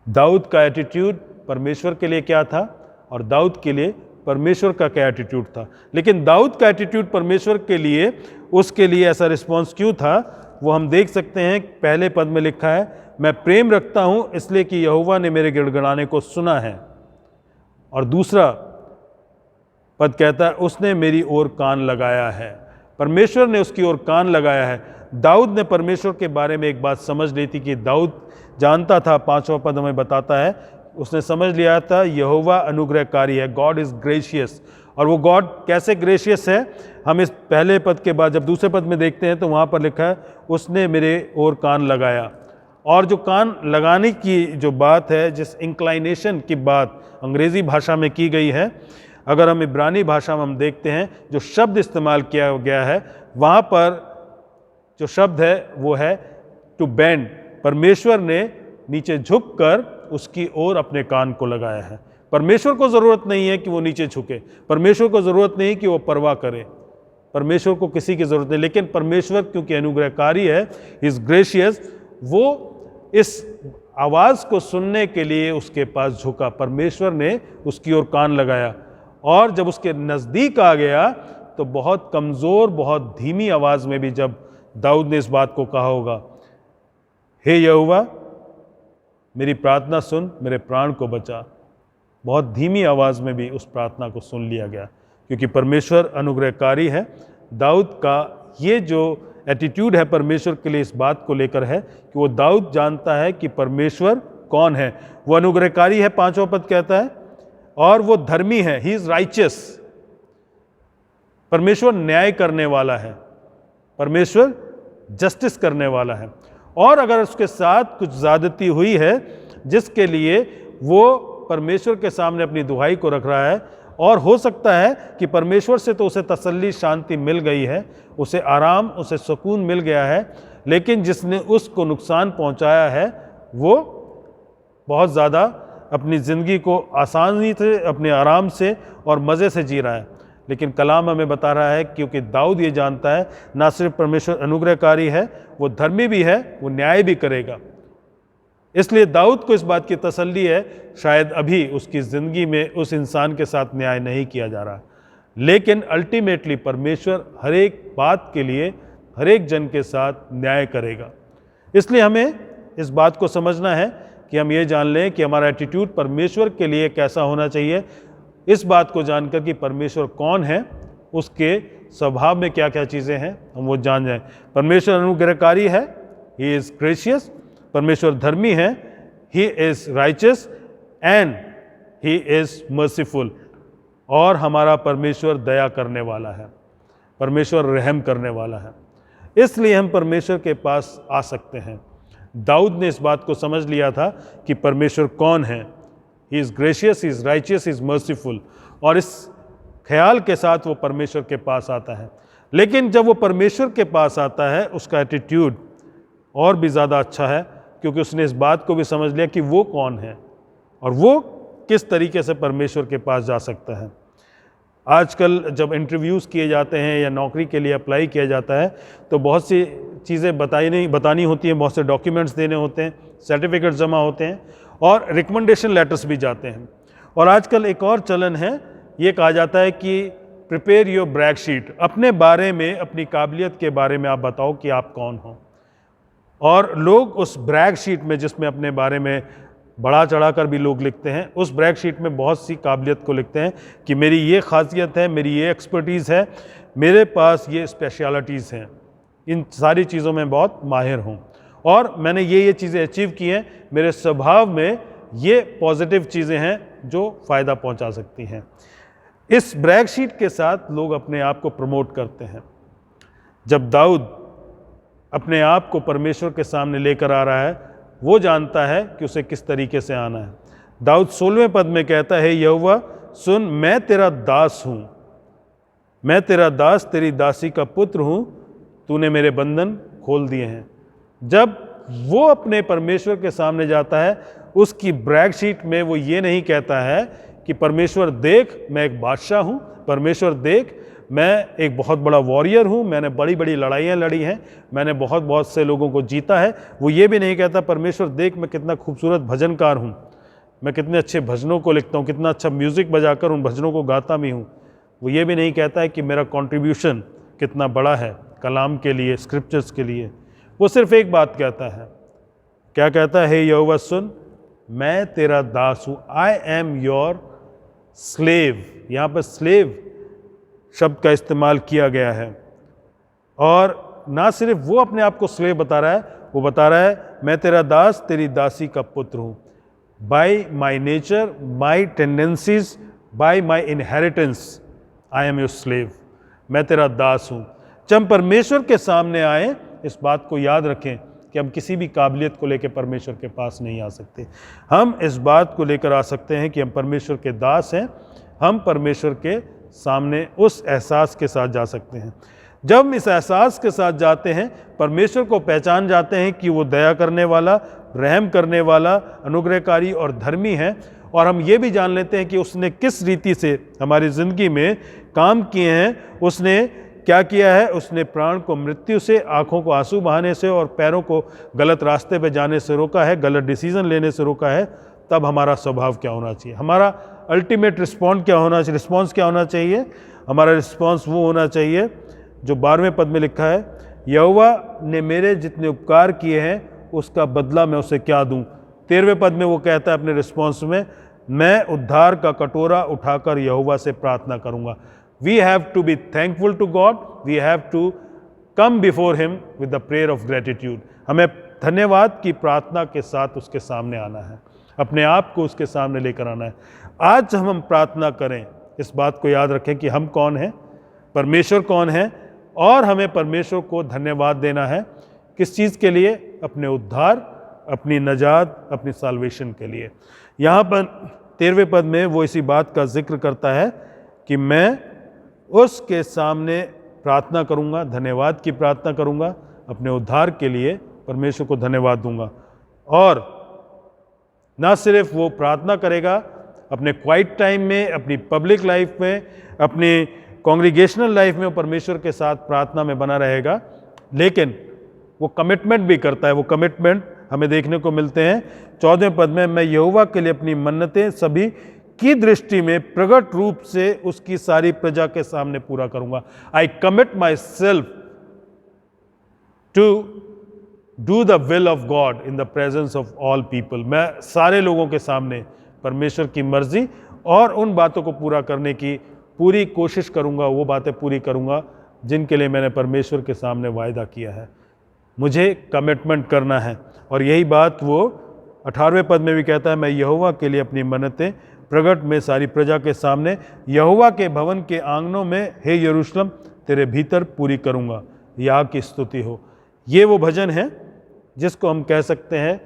दाऊद का एटीट्यूड परमेश्वर के लिए क्या था और दाऊद के लिए परमेश्वर का क्या एटीट्यूड था। लेकिन दाऊद का एटीट्यूड परमेश्वर के लिए, उसके लिए ऐसा रिस्पॉन्स क्यों था, वो हम देख सकते हैं। पहले पद में लिखा है, मैं प्रेम रखता हूँ इसलिए कि यहोवा ने मेरे गिड़गिड़ाने को सुना है। और दूसरा पद कहता है, उसने मेरी ओर कान लगाया है। परमेश्वर ने उसकी ओर कान लगाया है। दाऊद ने परमेश्वर के बारे में एक बात समझ ली थी कि दाऊद जानता था, 5वां पद हमें बताता है, उसने समझ लिया था यहोवा अनुग्रहकारी है, गॉड इज़ ग्रेशियस। और वो गॉड कैसे ग्रेशियस है, हम इस पहले पद के बाद जब दूसरे पद में देखते हैं तो वहाँ पर लिखा है, उसने मेरे ओर कान लगाया। और जो कान लगाने की जो बात है, जिस इंक्लाइनेशन की बात अंग्रेज़ी भाषा में की गई है, अगर हम इब्रानी भाषा में हम देखते हैं जो शब्द इस्तेमाल किया गया है, वहाँ पर जो शब्द है वो है टू बेंड। परमेश्वर ने नीचे झुककर उसकी ओर अपने कान को लगाया है। परमेश्वर को ज़रूरत नहीं है कि वो नीचे झुके, परमेश्वर को ज़रूरत नहीं कि वो परवाह करे, परमेश्वर को किसी की ज़रूरत नहीं। लेकिन परमेश्वर क्योंकि अनुग्रहकारी है, इज़ ग्रेशियस, वो इस आवाज़ को सुनने के लिए उसके पास झुका। परमेश्वर ने उसकी ओर कान लगाया और जब उसके नज़दीक आ गया तो बहुत कमज़ोर, बहुत धीमी आवाज़ में भी जब दाऊद ने इस बात को कहा होगा, हे यहोवा मेरी प्रार्थना सुन, मेरे प्राण को बचा, बहुत धीमी आवाज़ में भी उस प्रार्थना को सुन लिया गया। क्योंकि परमेश्वर अनुग्रहकारी है, दाऊद का ये जो एटीट्यूड है परमेश्वर के लिए इस बात को लेकर है कि वो दाऊद जानता है कि परमेश्वर कौन है। वो अनुग्रहकारी है, 5वां पद कहता है, और वो धर्मी है, ही इज राइचियस। परमेश्वर न्याय करने वाला है, परमेश्वर जस्टिस करने वाला है। और अगर उसके साथ कुछ ज्यादती हुई है जिसके लिए वो परमेश्वर के सामने अपनी दुहाई को रख रहा है, और हो सकता है कि परमेश्वर से तो उसे तसल्ली, शांति मिल गई है, उसे आराम, उसे सुकून मिल गया है, लेकिन जिसने उसको नुकसान पहुंचाया है वो बहुत ज़्यादा अपनी ज़िंदगी को आसानी से, अपने आराम से और मज़े से जी रहा है। लेकिन कलाम हमें बता रहा है क्योंकि दाऊद ये जानता है ना सिर्फ परमेश्वर अनुग्रहकारी है, वो धर्मी भी है, वो न्याय भी करेगा। इसलिए दाऊद को इस बात की तसल्ली है, शायद अभी उसकी ज़िंदगी में उस इंसान के साथ न्याय नहीं किया जा रहा, लेकिन अल्टीमेटली परमेश्वर हर एक बात के लिए हर एक जन के साथ न्याय करेगा। इसलिए हमें इस बात को समझना है कि हम ये जान लें कि हमारा एटीट्यूड परमेश्वर के लिए कैसा होना चाहिए। इस बात को जानकर कि परमेश्वर कौन है, उसके स्वभाव में क्या क्या चीज़ें हैं, हम वो जान जाएं। परमेश्वर अनुग्रहकारी है, ही इज़ ग्रेशियस। परमेश्वर धर्मी है, he is righteous and he is merciful. और हमारा परमेश्वर दया करने वाला है, परमेश्वर रहम करने वाला है। इसलिए हम परमेश्वर के पास आ सकते हैं। दाऊद ने इस बात को समझ लिया था कि परमेश्वर कौन है, he is gracious, he is righteous, he is merciful, और इस ख्याल के साथ वो परमेश्वर के पास आता है। लेकिन जब वो परमेश्वर के पास आता है, उसका एटीट्यूड और भी ज़्यादा अच्छा है, क्योंकि उसने इस बात को भी समझ लिया कि वो कौन है और वो किस तरीके से परमेश्वर के पास जा सकता है। आजकल जब इंटरव्यूज़ किए जाते हैं या नौकरी के लिए अप्लाई किया जाता है तो बहुत सी चीज़ें बतानी होती हैं, बहुत से डॉक्यूमेंट्स देने होते हैं, सर्टिफिकेट जमा होते हैं और रिकमेंडेशन लेटर्स भी जाते हैं। और आजकल एक और चलन है, ये कहा जाता है कि प्रिपेयर योर ब्रैग शीट, अपने बारे में, अपनी काबिलियत के बारे में आप बताओ कि आप कौन हो। और लोग उस ब्रैग शीट में, जिसमें अपने बारे में बढ़ा चढ़ाकर भी लोग लिखते हैं, उस ब्रैग शीट में बहुत सी काबिलियत को लिखते हैं कि मेरी ये खासियत है, मेरी ये एक्सपर्टीज़ है, मेरे पास ये स्पेशलिटीज़ हैं, इन सारी चीज़ों में बहुत माहिर हूँ और मैंने ये चीज़ें अचीव की हैं, मेरे स्वभाव में ये पॉजिटिव चीज़ें हैं जो फ़ायदा पहुँचा सकती हैं। इस ब्रैग शीट के साथ लोग अपने आप को प्रमोट करते हैं। जब दाऊद अपने आप को परमेश्वर के सामने लेकर आ रहा है, वो जानता है कि उसे किस तरीके से आना है। दाऊद 16वें पद में कहता है, यहोवा सुन, मैं तेरा दास हूँ, मैं तेरा दास, तेरी दासी का पुत्र हूँ, तूने मेरे बंधन खोल दिए हैं। जब वो अपने परमेश्वर के सामने जाता है, उसकी ब्रैग शीट में वो ये नहीं कहता है कि परमेश्वर देख मैं एक बादशाह हूँ, परमेश्वर देख मैं एक बहुत बड़ा वॉरियर हूँ, मैंने बड़ी बड़ी लड़ाइयाँ लड़ी हैं, मैंने बहुत से लोगों को जीता है। वो ये भी नहीं कहता परमेश्वर देख मैं कितना खूबसूरत भजनकार हूँ, मैं कितने अच्छे भजनों को लिखता हूँ, कितना अच्छा म्यूज़िक बजाकर उन भजनों को गाता भी हूँ। वो ये भी नहीं कहता है कि मेरा कंट्रीब्यूशन कितना बड़ा है कलाम के लिए, स्क्रिप्चर्स के लिए। वो सिर्फ एक बात कहता है, क्या कहता है? यहोवा सुन, मैं तेरा दास हूँ, आई एम योर स्लेव। यहाँ पर स्लेव शब्द का इस्तेमाल किया गया है। और ना सिर्फ वो अपने आप को स्लेव बता रहा है, वो बता रहा है मैं तेरा दास, तेरी दासी का पुत्र हूँ। Bye my nature, my tendencies, bye my inheritance, I am your slave. मैं तेरा दास हूँ। जब हम परमेश्वर के सामने आए, इस बात को याद रखें कि हम किसी भी काबिलियत को लेकर परमेश्वर के पास नहीं आ सकते। हम इस बात को लेकर आ सकते हैं कि हम परमेश्वर के दास हैं। हम परमेश्वर के सामने उस एहसास के साथ जा सकते हैं। जब हम इस एहसास के साथ जाते हैं, परमेश्वर को पहचान जाते हैं कि वो दया करने वाला, रहम करने वाला, अनुग्रहकारी और धर्मी है, और हम ये भी जान लेते हैं कि उसने किस रीति से हमारी ज़िंदगी में काम किए हैं, उसने क्या किया है। उसने प्राण को मृत्यु से, आँखों को आंसू बहाने से और पैरों को गलत रास्ते पे जाने से रोका है, गलत डिसीज़न लेने से रोका है। तब हमारा स्वभाव क्या होना चाहिए, हमारा अल्टीमेट रिस्पॉन्स क्या होना चाहिए? हमारा रिस्पॉन्स वो होना चाहिए जो 12वें पद में लिखा है, यहोवा ने मेरे जितने उपकार किए हैं उसका बदला मैं उसे क्या दूं। 13वें पद में वो कहता है अपने रिस्पॉन्स में, मैं उद्धार का कटोरा उठाकर यहोवा से प्रार्थना करूंगा। We have to be thankful to God, we have to come before him with the prayer of gratitude. हमें धन्यवाद की प्रार्थना के साथ उसके सामने आना है, अपने आप को उसके सामने लेकर आना है। आज हम प्रार्थना करें, इस बात को याद रखें कि हम कौन हैं, परमेश्वर कौन है, और हमें परमेश्वर को धन्यवाद देना है। किस चीज़ के लिए? अपने उद्धार, अपनी नजात, अपनी साल्वेशन के लिए। यहाँ पर 13वें पद में वो इसी बात का जिक्र करता है कि मैं उसके सामने प्रार्थना करूँगा, धन्यवाद की प्रार्थना करूँगा, अपने उद्धार के लिए परमेश्वर को धन्यवाद दूंगा। और ना सिर्फ वो प्रार्थना करेगा, अपने क्वाइट टाइम में, अपनी पब्लिक लाइफ में, अपनी कॉन्ग्रीगेशनल लाइफ में वो परमेश्वर के साथ प्रार्थना में बना रहेगा, लेकिन वो कमिटमेंट भी करता है। वो कमिटमेंट हमें देखने को मिलते हैं 14वें पद में, मैं यहोवा के लिए अपनी मन्नतें सभी की दृष्टि में प्रकट रूप से उसकी सारी प्रजा के सामने पूरा करूंगा। I commit myself to do the will of God in the presence of all people. मैं सारे लोगों के सामने परमेश्वर की मर्जी और उन बातों को पूरा करने की पूरी कोशिश करूंगा, वो बातें पूरी करूंगा जिनके लिए मैंने परमेश्वर के सामने वायदा किया है। मुझे कमिटमेंट करना है, और यही बात वो 18वें पद में भी कहता है, मैं यहोवा के लिए अपनी मन्नतें प्रगट में सारी प्रजा के सामने यहोवा के भवन के आंगनों में, हे यरूशलेम, तेरे भीतर पूरी करूंगा। याह की स्तुति हो। ये वो भजन है जिसको हम कह सकते हैं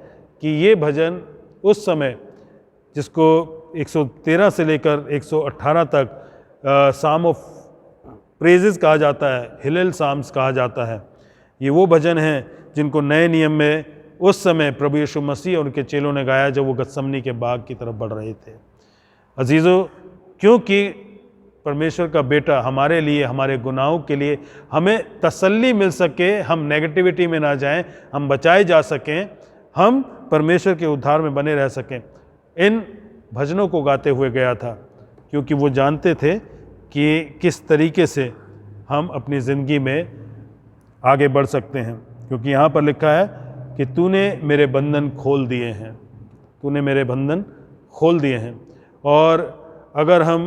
कि ये भजन उस समय, जिसको 113 से लेकर 118 तक साम ऑफ प्रेजेस कहा जाता है, हिलेल साम्स कहा जाता है, ये वो भजन हैं जिनको नए नियम में उस समय प्रभु यीशु मसीह और उनके चेलों ने गाया जब वो गत्समनी के बाग की तरफ बढ़ रहे थे। अजीज़ों, क्योंकि परमेश्वर का बेटा हमारे लिए, हमारे गुनाहों के लिए हमें तसल्ली मिल सके, हम नेगेटिविटी में ना जाएं, हम बचाए जा सकें, हम परमेश्वर के उद्धार में बने रह सकें, इन भजनों को गाते हुए गया था, क्योंकि वो जानते थे कि किस तरीके से हम अपनी ज़िंदगी में आगे बढ़ सकते हैं। क्योंकि यहाँ पर लिखा है कि तूने मेरे बंधन खोल दिए हैं, तूने मेरे बंधन खोल दिए हैं। और अगर हम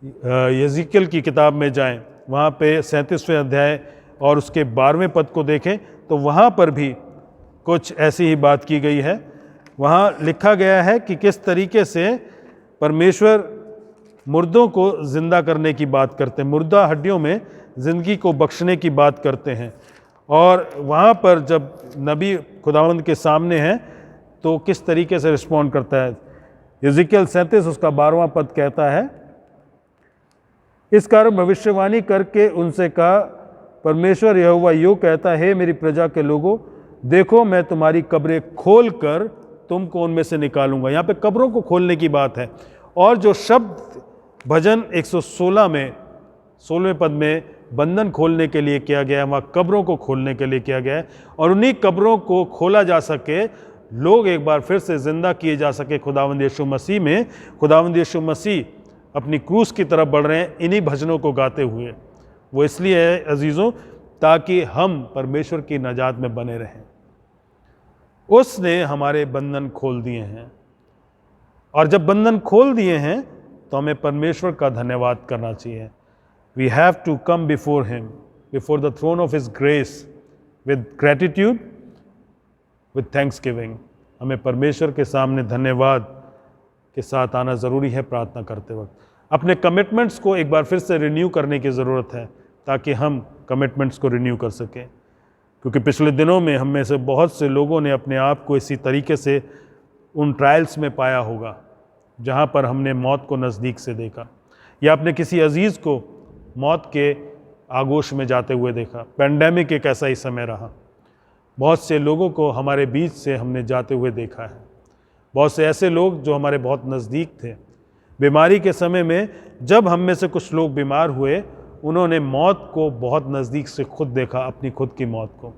यज़ीकियल की किताब में जाएं, वहाँ पे 37वें अध्याय और उसके 12वें पद को देखें तो वहाँ पर भी कुछ ऐसी ही बात की गई है। वहाँ लिखा गया है कि किस तरीके से परमेश्वर मुर्दों को ज़िंदा करने की बात करते हैं, मुर्दा हड्डियों में ज़िंदगी को बख्शने की बात करते हैं। और वहाँ पर जब नबी खुदावंद के सामने हैं तो किस तरीके से रिस्पॉन्ड करता है। यज़ीकियल 37 उसका 12वां पद कहता है, इस कारण भविष्यवाणी करके उनसे कहा, परमेश्वर यहोवा यूँ कहता है, मेरी प्रजा के लोगों, देखो मैं तुम्हारी कब्रें खोल कर तुमको उनमें से निकालूंगा। यहाँ पे कब्रों को खोलने की बात है। और जो शब्द भजन 116 में 16वें पद में बंधन खोलने के लिए किया गया है, वहाँ कब्रों को खोलने के लिए किया गया है, और उन्हीं कब्रों को खोला जा सके, लोग एक बार फिर से ज़िंदा किए जा सके खुदावंद यीशु मसीह में। खुदावंद यीशु मसीह अपनी क्रूस की तरफ बढ़ रहे हैं इन्हीं भजनों को गाते हुए। वो इसलिए है अजीज़ों, ताकि हम परमेश्वर की नजात में बने रहें। उसने हमारे बंधन खोल दिए हैं, और जब बंधन खोल दिए हैं तो हमें परमेश्वर का धन्यवाद करना चाहिए। We have to come before him, before the throne of his grace with gratitude, with thanksgiving. हमें परमेश्वर के सामने धन्यवाद के साथ आना ज़रूरी है प्रार्थना करते वक्त। अपने कमिटमेंट्स को एक बार फिर से रिन्यू करने की ज़रूरत है, ताकि हम कमिटमेंट्स को रिन्यू कर सकें। क्योंकि पिछले दिनों में हम में से बहुत से लोगों ने अपने आप को इसी तरीके से उन ट्रायल्स में पाया होगा जहाँ पर हमने मौत को नज़दीक से देखा, या अपने किसी अजीज़ को मौत के आगोश में जाते हुए देखा। पैंडेमिक एक ऐसा ही समय रहा, बहुत से लोगों को हमारे बीच से हमने जाते हुए देखा है। बहुत से ऐसे लोग जो हमारे बहुत नज़दीक थे, बीमारी के समय में जब हम में से कुछ लोग बीमार हुए, उन्होंने मौत को बहुत नज़दीक से खुद देखा, अपनी खुद की मौत को।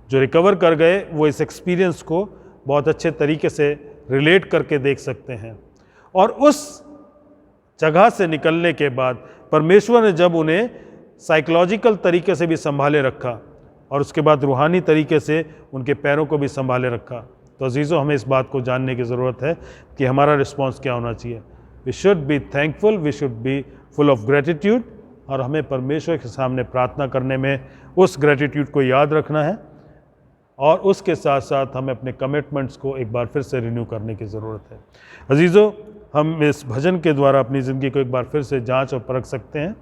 जो रिकवर कर गए वो इस एक्सपीरियंस को बहुत अच्छे तरीके से रिलेट करके देख सकते हैं। और उस जगह से निकलने के बाद परमेश्वर ने जब उन्हें साइकोलॉजिकल तरीके से भी संभाले रखा, और उसके बाद रूहानी तरीके से उनके पैरों को भी संभाले रखा, तो अजीज़ों हमें इस बात को जानने की ज़रूरत है कि हमारा रिस्पॉन्स क्या होना चाहिए। We should be thankful, we should be full of gratitude, और हमें परमेश्वर के सामने प्रार्थना करने में उस ग्रेटिट्यूड को याद रखना है, और उसके साथ साथ हमें अपने कमिटमेंट्स को एक बार फिर से रिन्यू करने की ज़रूरत है। अजीज़ों, हम इस भजन के द्वारा अपनी ज़िंदगी को एक बार फिर से जांच और परख सकते हैं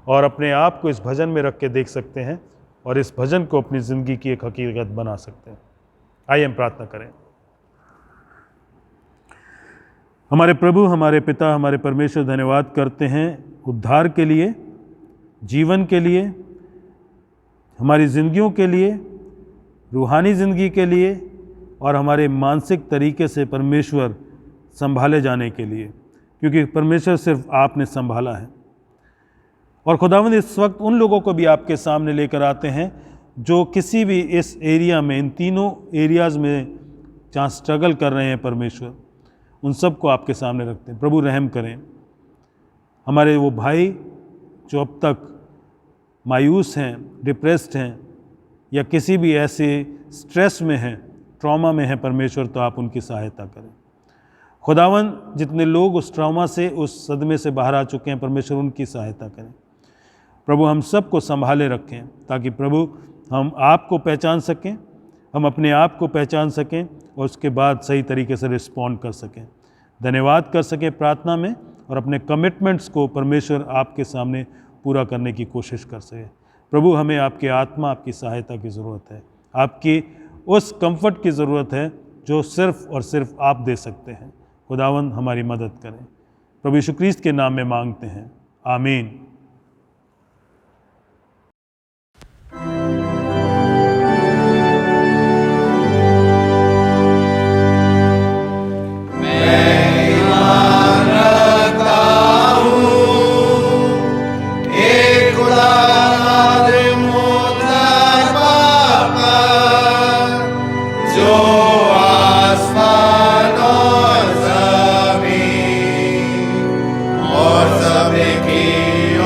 और अपने आप को इस भजन में रख के देख सकते हैं और इस भजन को अपनी ज़िंदगी की एक हकीकत बना सकते हैं। आइए हम प्रार्थना करें। हमारे प्रभु, हमारे पिता, हमारे परमेश्वर, धन्यवाद करते हैं उद्धार के लिए, जीवन के लिए, हमारी ज़िंदगियों के लिए, रूहानी ज़िंदगी के लिए और हमारे मानसिक तरीके से परमेश्वर संभाले जाने के लिए, क्योंकि परमेश्वर सिर्फ आपने संभाला है। और खुदावंद, इस वक्त उन लोगों को भी आपके सामने लेकर आते हैं जो किसी भी इस एरिया में, इन तीनों एरियाज़ में जहाँ स्ट्रगल कर रहे हैं परमेश्वर, उन सब को आपके सामने रखते हैं। प्रभु रहम करें। हमारे वो भाई जो अब तक मायूस हैं, डिप्रेस्ड हैं या किसी भी ऐसे स्ट्रेस में हैं, ट्रॉमा में हैं परमेश्वर, तो आप उनकी सहायता करें। खुदावन, जितने लोग उस ट्रॉमा से, उस सदमे से बाहर आ चुके हैं परमेश्वर, उनकी सहायता करें। प्रभु, हम सबको संभाले रखें ताकि प्रभु हम आपको पहचान सकें, हम अपने आप को पहचान सकें और उसके बाद सही तरीके से रिस्पॉन्ड कर सकें, धन्यवाद कर सकें प्रार्थना में और अपने कमिटमेंट्स को परमेश्वर आपके सामने पूरा करने की कोशिश कर सकें। प्रभु, हमें आपकी आत्मा, आपकी सहायता की ज़रूरत है, आपकी उस कंफर्ट की ज़रूरत है जो सिर्फ़ और सिर्फ आप दे सकते हैं। खुदावंद, हमारी मदद करें। प्रभु यीशु क्रिस्त के नाम में मांगते हैं, आमीन। और सब की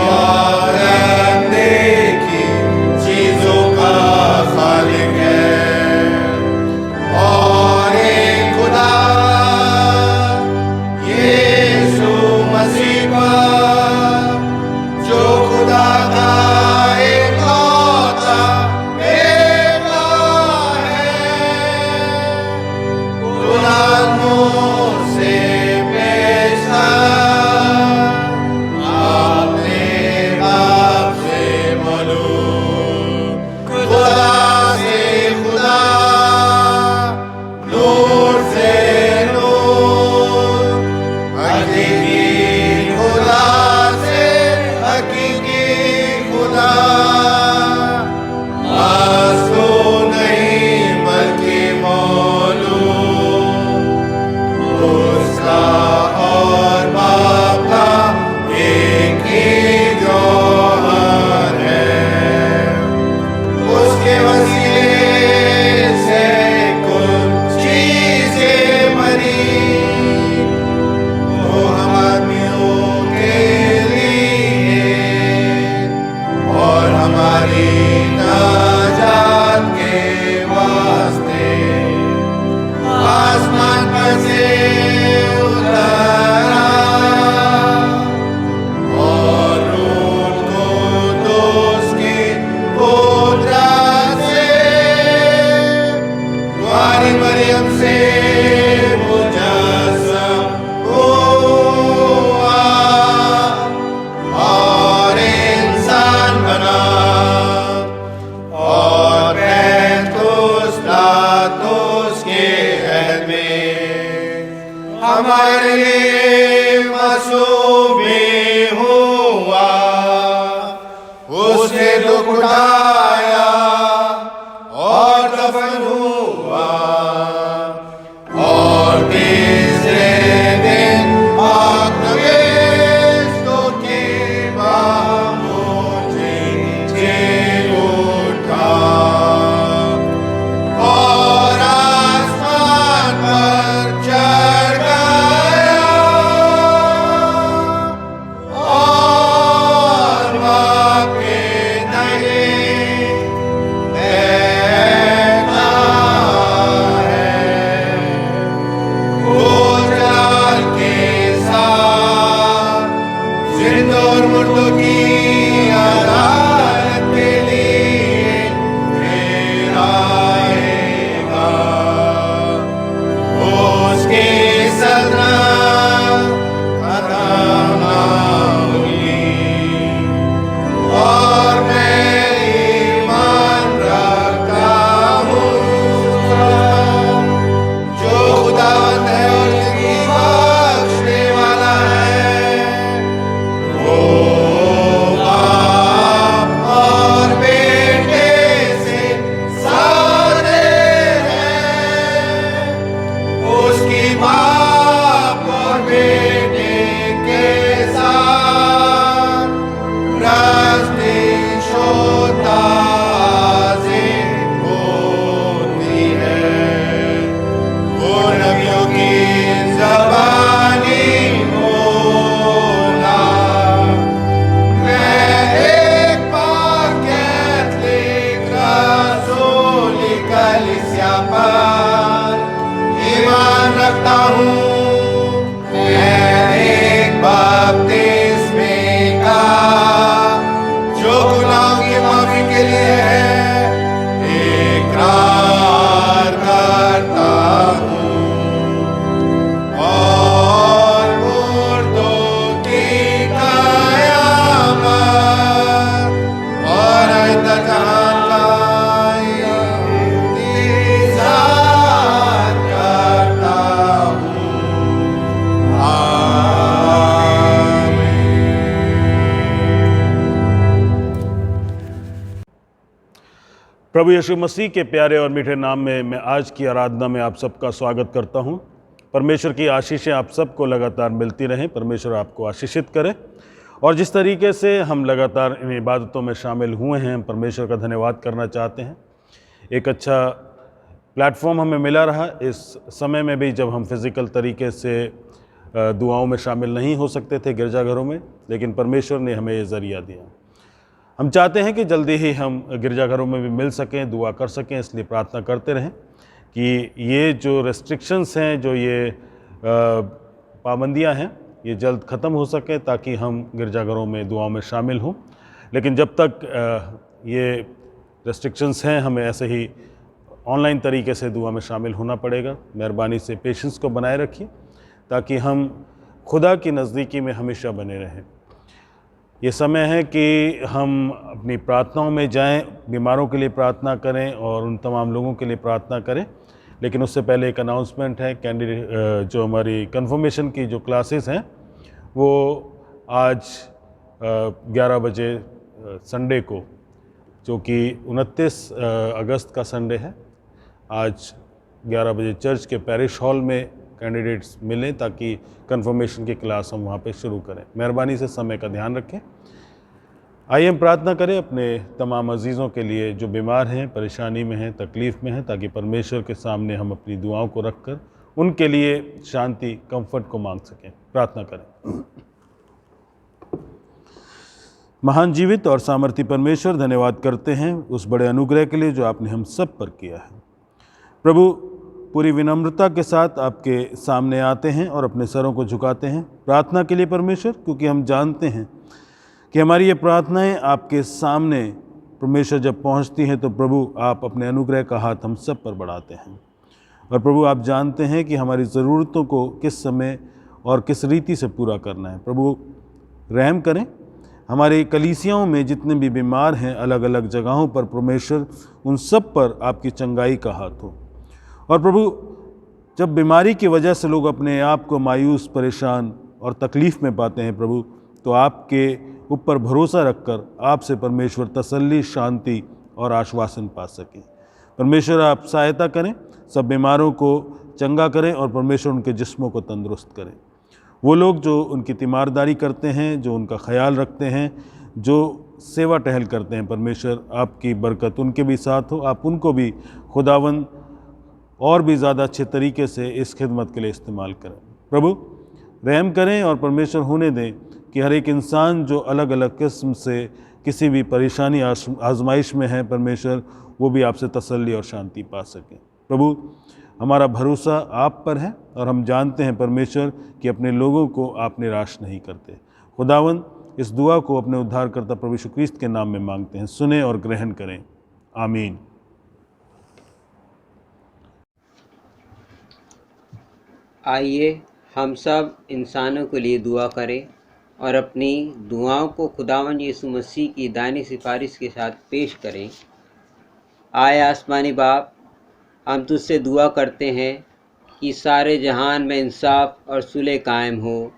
प्रभु यीशु मसीह के प्यारे और मीठे नाम में मैं आज की आराधना में आप सबका स्वागत करता हूं। परमेश्वर की आशीषें आप सबको लगातार मिलती रहें। परमेश्वर आपको आशीषित करे। और जिस तरीके से हम लगातार इन इबादतों में शामिल हुए हैं, हम परमेश्वर का धन्यवाद करना चाहते हैं। एक अच्छा प्लेटफॉर्म हमें मिला रहा इस समय में भी, जब हम फिज़िकल तरीके से दुआओं में शामिल नहीं हो सकते थे गिरजाघरों में, लेकिन परमेश्वर ने हमें ये ज़रिया दिया। हम चाहते हैं कि जल्दी ही हम गिरजाघरों में भी मिल सकें, दुआ कर सकें, इसलिए प्रार्थना करते रहें कि ये जो रेस्ट्रिक्शंस हैं, जो ये पाबंदियां हैं, ये जल्द ख़त्म हो सके ताकि हम गिरजाघरों में दुआओं में शामिल हों। लेकिन जब तक ये रेस्ट्रिक्शंस हैं, हमें ऐसे ही ऑनलाइन तरीके से दुआ में शामिल होना पड़ेगा। मेहरबानी से पेशेंस को बनाए रखिए ताकि हम खुदा की नज़दीकी में हमेशा बने रहें। ये समय है कि हम अपनी प्रार्थनाओं में जाएं, बीमारों के लिए प्रार्थना करें और उन तमाम लोगों के लिए प्रार्थना करें। लेकिन उससे पहले एक अनाउंसमेंट है। कैंडिडेट जो हमारी कन्फर्मेशन की जो क्लासेस हैं, वो आज 11 बजे संडे को, जो कि 29 अगस्त का संडे है, आज 11 बजे चर्च के पैरिश हॉल में कैंडिडेट्स मिलें ताकि कन्फर्मेशन की क्लास हम वहाँ पे शुरू करें। मेहरबानी से समय का ध्यान रखें। आइए हम प्रार्थना करें अपने तमाम अजीज़ों के लिए जो बीमार हैं, परेशानी में हैं, तकलीफ़ में हैं, ताकि परमेश्वर के सामने हम अपनी दुआओं को रखकर उनके लिए शांति, कंफर्ट को मांग सकें। प्रार्थना करें। महान जीवित और सामर्थी परमेश्वर, धन्यवाद करते हैं उस बड़े अनुग्रह के लिए जो आपने हम सब पर किया है। प्रभु, पूरी विनम्रता के साथ आपके सामने आते हैं और अपने सरों को झुकाते हैं प्रार्थना के लिए परमेश्वर, क्योंकि हम जानते हैं कि हमारी ये प्रार्थनाएं आपके सामने परमेश्वर जब पहुंचती हैं तो प्रभु आप अपने अनुग्रह का हाथ हम सब पर बढ़ाते हैं। और प्रभु आप जानते हैं कि हमारी ज़रूरतों को किस समय और किस रीति से पूरा करना है। प्रभु रहम करें। हमारी कलीसियाओं में जितने भी बीमार हैं अलग अलग जगहों पर, परमेश्वर उन सब पर आपकी चंगाई का हाथ हो। और प्रभु, जब बीमारी की वजह से लोग अपने आप को मायूस, परेशान और तकलीफ़ में पाते हैं प्रभु, तो आपके ऊपर भरोसा रखकर आपसे परमेश्वर तसल्ली, शांति और आश्वासन पा सकें। परमेश्वर आप सहायता करें, सब बीमारों को चंगा करें और परमेश्वर उनके जिस्मों को तंदुरुस्त करें। वो लोग जो उनकी तीमारदारी करते हैं, जो उनका ख्याल रखते हैं, जो सेवा टहल करते हैं, परमेश्वर आपकी बरकत उनके भी साथ हो। आप उनको भी खुदावन और भी ज़्यादा अच्छे तरीके से इस खिदमत के लिए इस्तेमाल करें। प्रभु रहम करें और परमेश्वर होने दें कि हर एक इंसान जो अलग अलग किस्म से किसी भी परेशानी, आजमाइश में है, परमेश्वर वो भी आपसे तसल्ली और शांति पा सकें। प्रभु, हमारा भरोसा आप पर है और हम जानते हैं परमेश्वर कि अपने लोगों को आप निराश नहीं करते। खुदावन, इस दुआ को अपने उद्धारकर्ता प्रभु यीशु क्रिस्त के नाम में मांगते हैं, सुने और ग्रहण करें। आमीन। आइए हम सब इंसानों के लिए दुआ करें और अपनी दुआओं को खुदावंद यीशु मसीह की दानी सिफारिश के साथ पेश करें। आए आसमानी बाप, हम तुझसे दुआ करते हैं कि सारे जहान में इंसाफ और सुलह कायम हो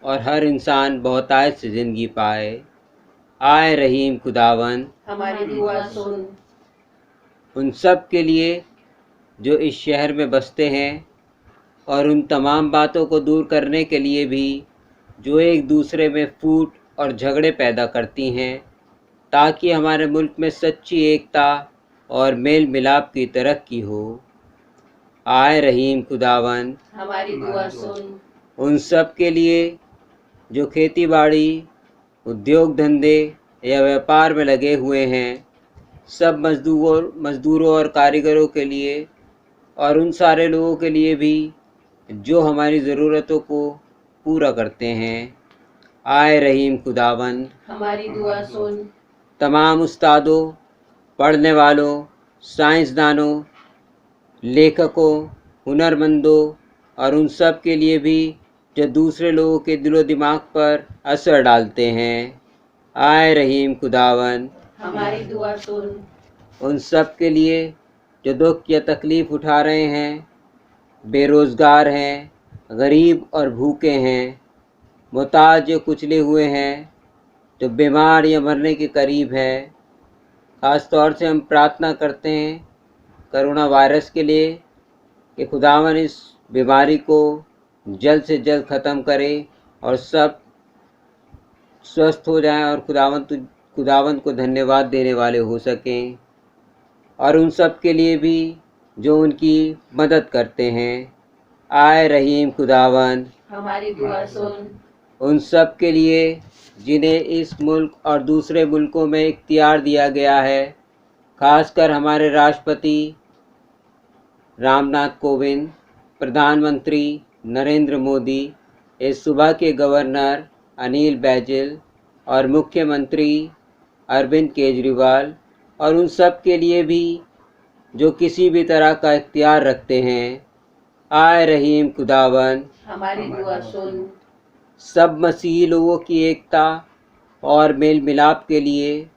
और हर इंसान बहुतायत से ज़िंदगी पाए। आए रहीम खुदावन, हमारी दुआ सुन। उन सब के लिए जो इस शहर में बसते हैं और उन तमाम बातों को दूर करने के लिए भी जो एक दूसरे में फूट और झगड़े पैदा करती हैं, ताकि हमारे मुल्क में सच्ची एकता और मेल मिलाप की तरक्की हो। आए रहीम खुदावन, हमारी दुआ सुन। उन सब के लिए जो खेती बाड़ी, उद्योग धंधे या व्यापार में लगे हुए हैं, सब मज़दूरों और कारीगरों के लिए, और उन सारे लोगों के लिए भी जो हमारी ज़रूरतों को पूरा करते हैं। आए रहीम खुदावन, हमारी दुआ सुन। तमाम उस्तादों, पढ़ने वालों, साइंसदानों, लेखकों, हुनरमंदों और उन सब के लिए भी जो दूसरे लोगों के दिलो दिमाग पर असर डालते हैं। आए रहीम खुदावन, हमारी दुआ सुन। उन सब के लिए जो दुख या तकलीफ़ उठा रहे हैं, बेरोज़गार हैं, गरीब और भूखे हैं, मुहताज जो कुचले हुए हैं, जो बीमार या मरने के करीब है। ख़ास तौर से हम प्रार्थना करते हैं कोरोना वायरस के लिए कि खुदावन इस बीमारी को जल्द से जल्द ख़त्म करे और सब स्वस्थ हो जाएं और खुदावन को धन्यवाद देने वाले हो सकें। और उन सब के लिए भी जो उनकी मदद करते हैं। आए रहीम खुदावन, हमारी दुआ सुन। उन सब के लिए जिन्हें इस मुल्क और दूसरे मुल्कों में इख्तियार दिया गया है, खासकर हमारे राष्ट्रपति रामनाथ कोविंद, प्रधानमंत्री नरेंद्र मोदी, इस सूबा के गवर्नर अनिल बैजल और मुख्यमंत्री अरविंद केजरीवाल, और उन सब के लिए भी जो किसी भी तरह का इख्तियार रखते हैं। आए रहीम खुदावन, हमारी दुआ सुन। सब मसीही लोगों की एकता और मेल मिलाप के लिए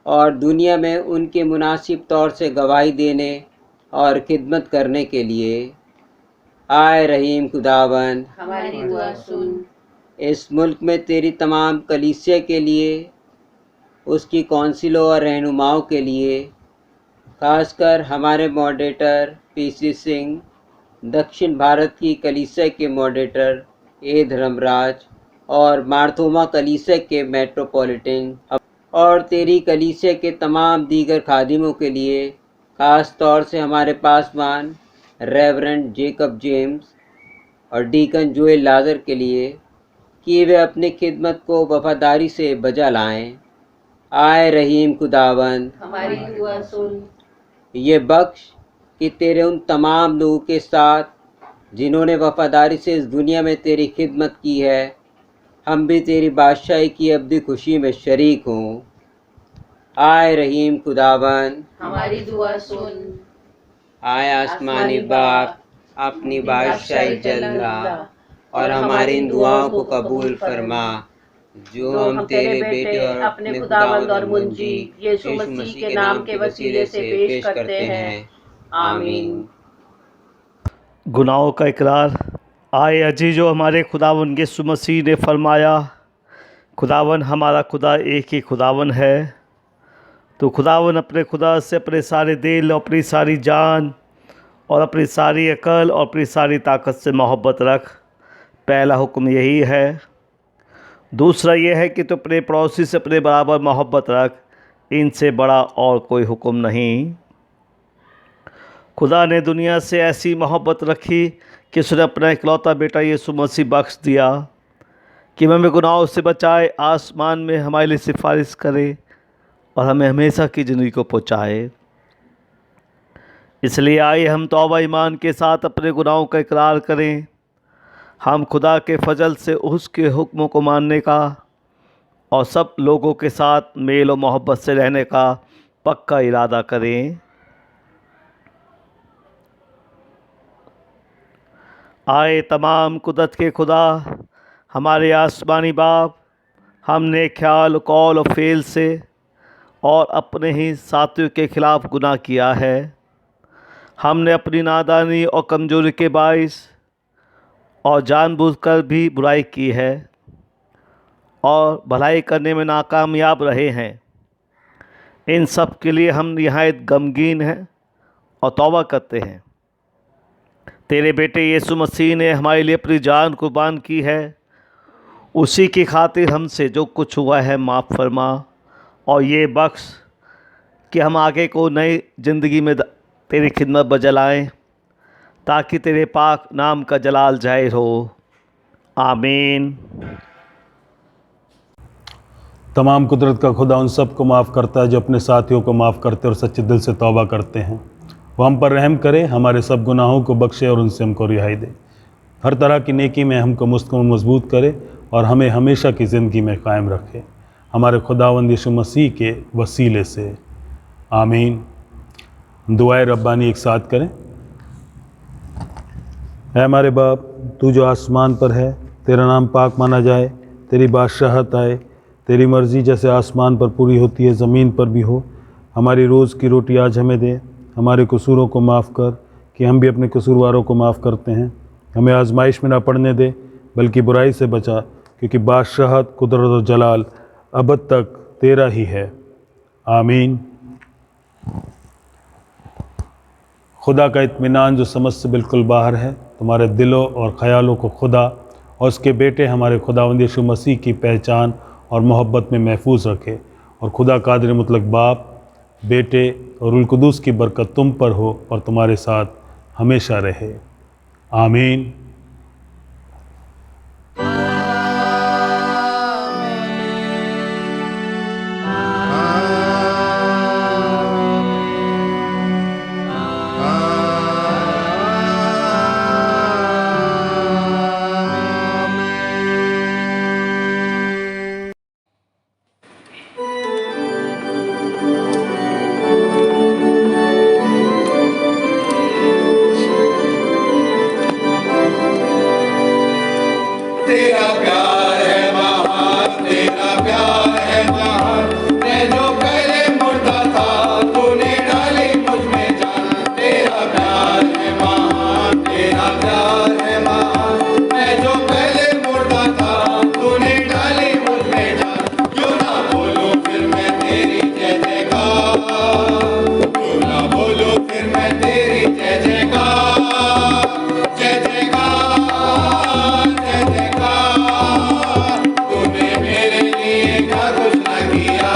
और दुनिया में उनके मुनासिब तौर से गवाही देने और खिदमत करने के लिए। आए रहीम खुदावन, हमारी दुआ सुन। इस मुल्क में तेरी तमाम कलीसिया के लिए, उसकी कौंसिलों और रहनुमाओं के लिए, खासकर हमारे मॉडरेटर पीसी सिंह, दक्षिण भारत की कलीसिया के मॉडरेटर ए धर्मराज और मार्थोमा कलीसिया के मेट्रोपॉलिटन और तेरी कलीसिया के तमाम दीगर खादिमों के लिए, ख़ास तौर से हमारे पासवान रेवरेंड जेकब जेम्स और डीकन जोएल लाजर के लिए कि वे अपनी खिदमत को वफादारी से बजा लाएं। आए रहीम खुदावन, हमारी दुआ सुन। ये बख्श कि तेरे उन तमाम लोगों के साथ जिन्होंने वफादारी से इस दुनिया में तेरी खिदमत की है, हम भी तेरी बादशाही की अब्दी खुशी में शरीक हों। आए रहीम खुदावन, हमारी दुआ सुन। आए आसमानी बाप, अपनी बादशाही जल्ला और हमारी इन दुआओं को कबूल फरमा जो हम तेरे बेटे और अपने खुदावंद और मुंजी यीशु मसीह के नाम के वसीले से पेश करते हैं। आमीन। गुनाहों का इकरार। आए अजीजो, हमारे खुदावन यीशु मसीह ने फरमाया, खुदावन हमारा खुदा एक ही खुदावन है। तो खुदावन अपने खुदा से अपने सारे दिल, अपनी सारी जान और अपनी सारी अकल और अपनी सारी ताकत से मोहब्बत रख। पहला हुक्म यही है। दूसरा यह है कि तू अपने पड़ोसी से अपने बराबर मोहब्बत रख। इनसे बड़ा और कोई हुक्म नहीं। खुदा ने दुनिया से ऐसी मोहब्बत रखी कि उसने अपना इकलौता बेटा यीशु मसीह बख्श दिया कि हमें गुनाहों से बचाए, आसमान में हमारे लिए सिफारिश करे और हमें हमेशा की ज़िंदगी को पहुँचाए। इसलिए आइए हम तौबा ईमान के साथ अपने गुनाहों का इकरार करें। हम खुदा के फजल से उसके हुक्मों को मानने का और सब लोगों के साथ मेल और मोहब्बत से रहने का पक्का इरादा करें। आए तमाम कुदरत के खुदा, हमारे आसमानी बाप, हमने ख्याल, कौल और फ़ेल से और अपने ही साथियों के ख़िलाफ़ गुनाह किया है। हमने अपनी नादानी और कमज़ोरी के बाइस और जानबूझकर भी बुराई की है और भलाई करने में नाकामयाब रहे हैं। इन सब के लिए हम निहायत गमगीन हैं और तौबा करते हैं। तेरे बेटे यीशु मसीह ने हमारे लिए अपनी जान कुर्बान की है। उसी की खातिर हमसे जो कुछ हुआ है माफ़ फरमा और ये बख्श कि हम आगे को नई ज़िंदगी में तेरी खिदमत बजलाएँ, ताकि तेरे पाक नाम का जलाल जाहिर हो। आमीन। तमाम कुदरत का खुदा उन सब को माफ़ करता है जो अपने साथियों को माफ़ करते और सच्चे दिल से तौबा करते हैं। वो हम पर रहम करे, हमारे सब गुनाहों को बख्शे और उनसे हमको रिहाई दे। हर तरह की नेकी में हमको मुस्तकमिल मजबूत करे और हमें हमेशा की ज़िंदगी में कायम रखे, हमारे खुदावंद यीशु मसीह के वसीले से। आमीन। दुआए रब्बानी एक साथ करें। ऐ हमारे बाप, तू जो आसमान पर है, तेरा नाम पाक माना जाए, तेरी बादशाहत आए, तेरी मर्ज़ी जैसे आसमान पर पूरी होती है ज़मीन पर भी हो। हमारी रोज़ की रोटी आज हमें दे। हमारे कसूरों को माफ़ कर कि हम भी अपने कसूरवारों को माफ़ करते हैं। हमें आजमाइश में ना पड़ने दे बल्कि बुराई से बचा, क्योंकि बादशाहत, कुदरत और जलाल अबद तक तेरा ही है। आमीन। खुदा का इत्मीनान जो समझ से बिल्कुल बाहर है, तुम्हारे दिलों और ख़यालों को खुदा और उसके बेटे हमारे खुदावंद यीशु मसीह की पहचान और मोहब्बत में महफूज रखे। और खुदा कादिर मुतलक बाप, बेटे और रुल कुदूस की बरकत तुम पर हो और तुम्हारे साथ हमेशा रहे। आमीन। तेरा प्यार है महान, तेरा प्यार है महान। मैं जो पहले मुर्दा था तूने डाली मुझ में जान। तेरा प्यार है महान, तेरा प्यार है महान। मैं जो पहले मुर्दा था तूने डाली मुझ में जान। क्यों ना बोलूं फिर मैं तेरी जय जयकार, क्यों ना बोलूं फिर मैं तेरी जय जयकार, जय जयकार, जय जयकार। तूने मेरे लिए क्या कुछ न किया।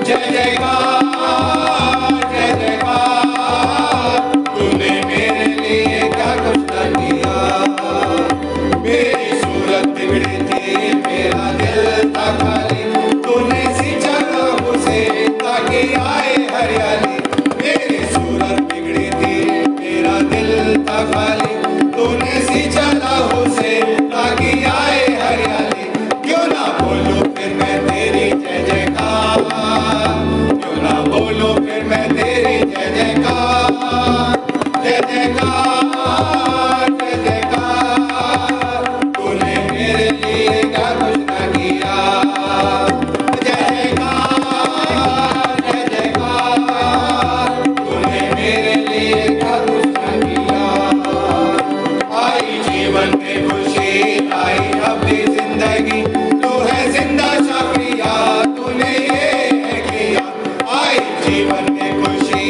जय जयकार, जय जयकार। तूने मेरे लिए क्या कुछ न किया। मेरी सूरत बिगड़ी थी, मेरा दिल था खाली। तूने सींचा लहू से ताकि आए हरियाली। मेरी सूरत बिगड़ी थी, मेरा दिल था खाली। तूने सींचा लहू से ताकि आए हरियाली। क्यों ना बोलूं फिर मैं तेरी जय जयकार, क्यों ना बोलूं फिर मैं तेरी जय जयकार, जय जयकार, जय जयकार। तूने मेरे लिए क्या कुछ न किया। जय जयकार, जय जयकार। तूने मेरे लिए क्या कुछ न किया। आई जीवन में खुशी, आई अपनी जिंदगी। तू है जिंदा शाफिया, तूने ये है किया। आई जीवन में खुशी,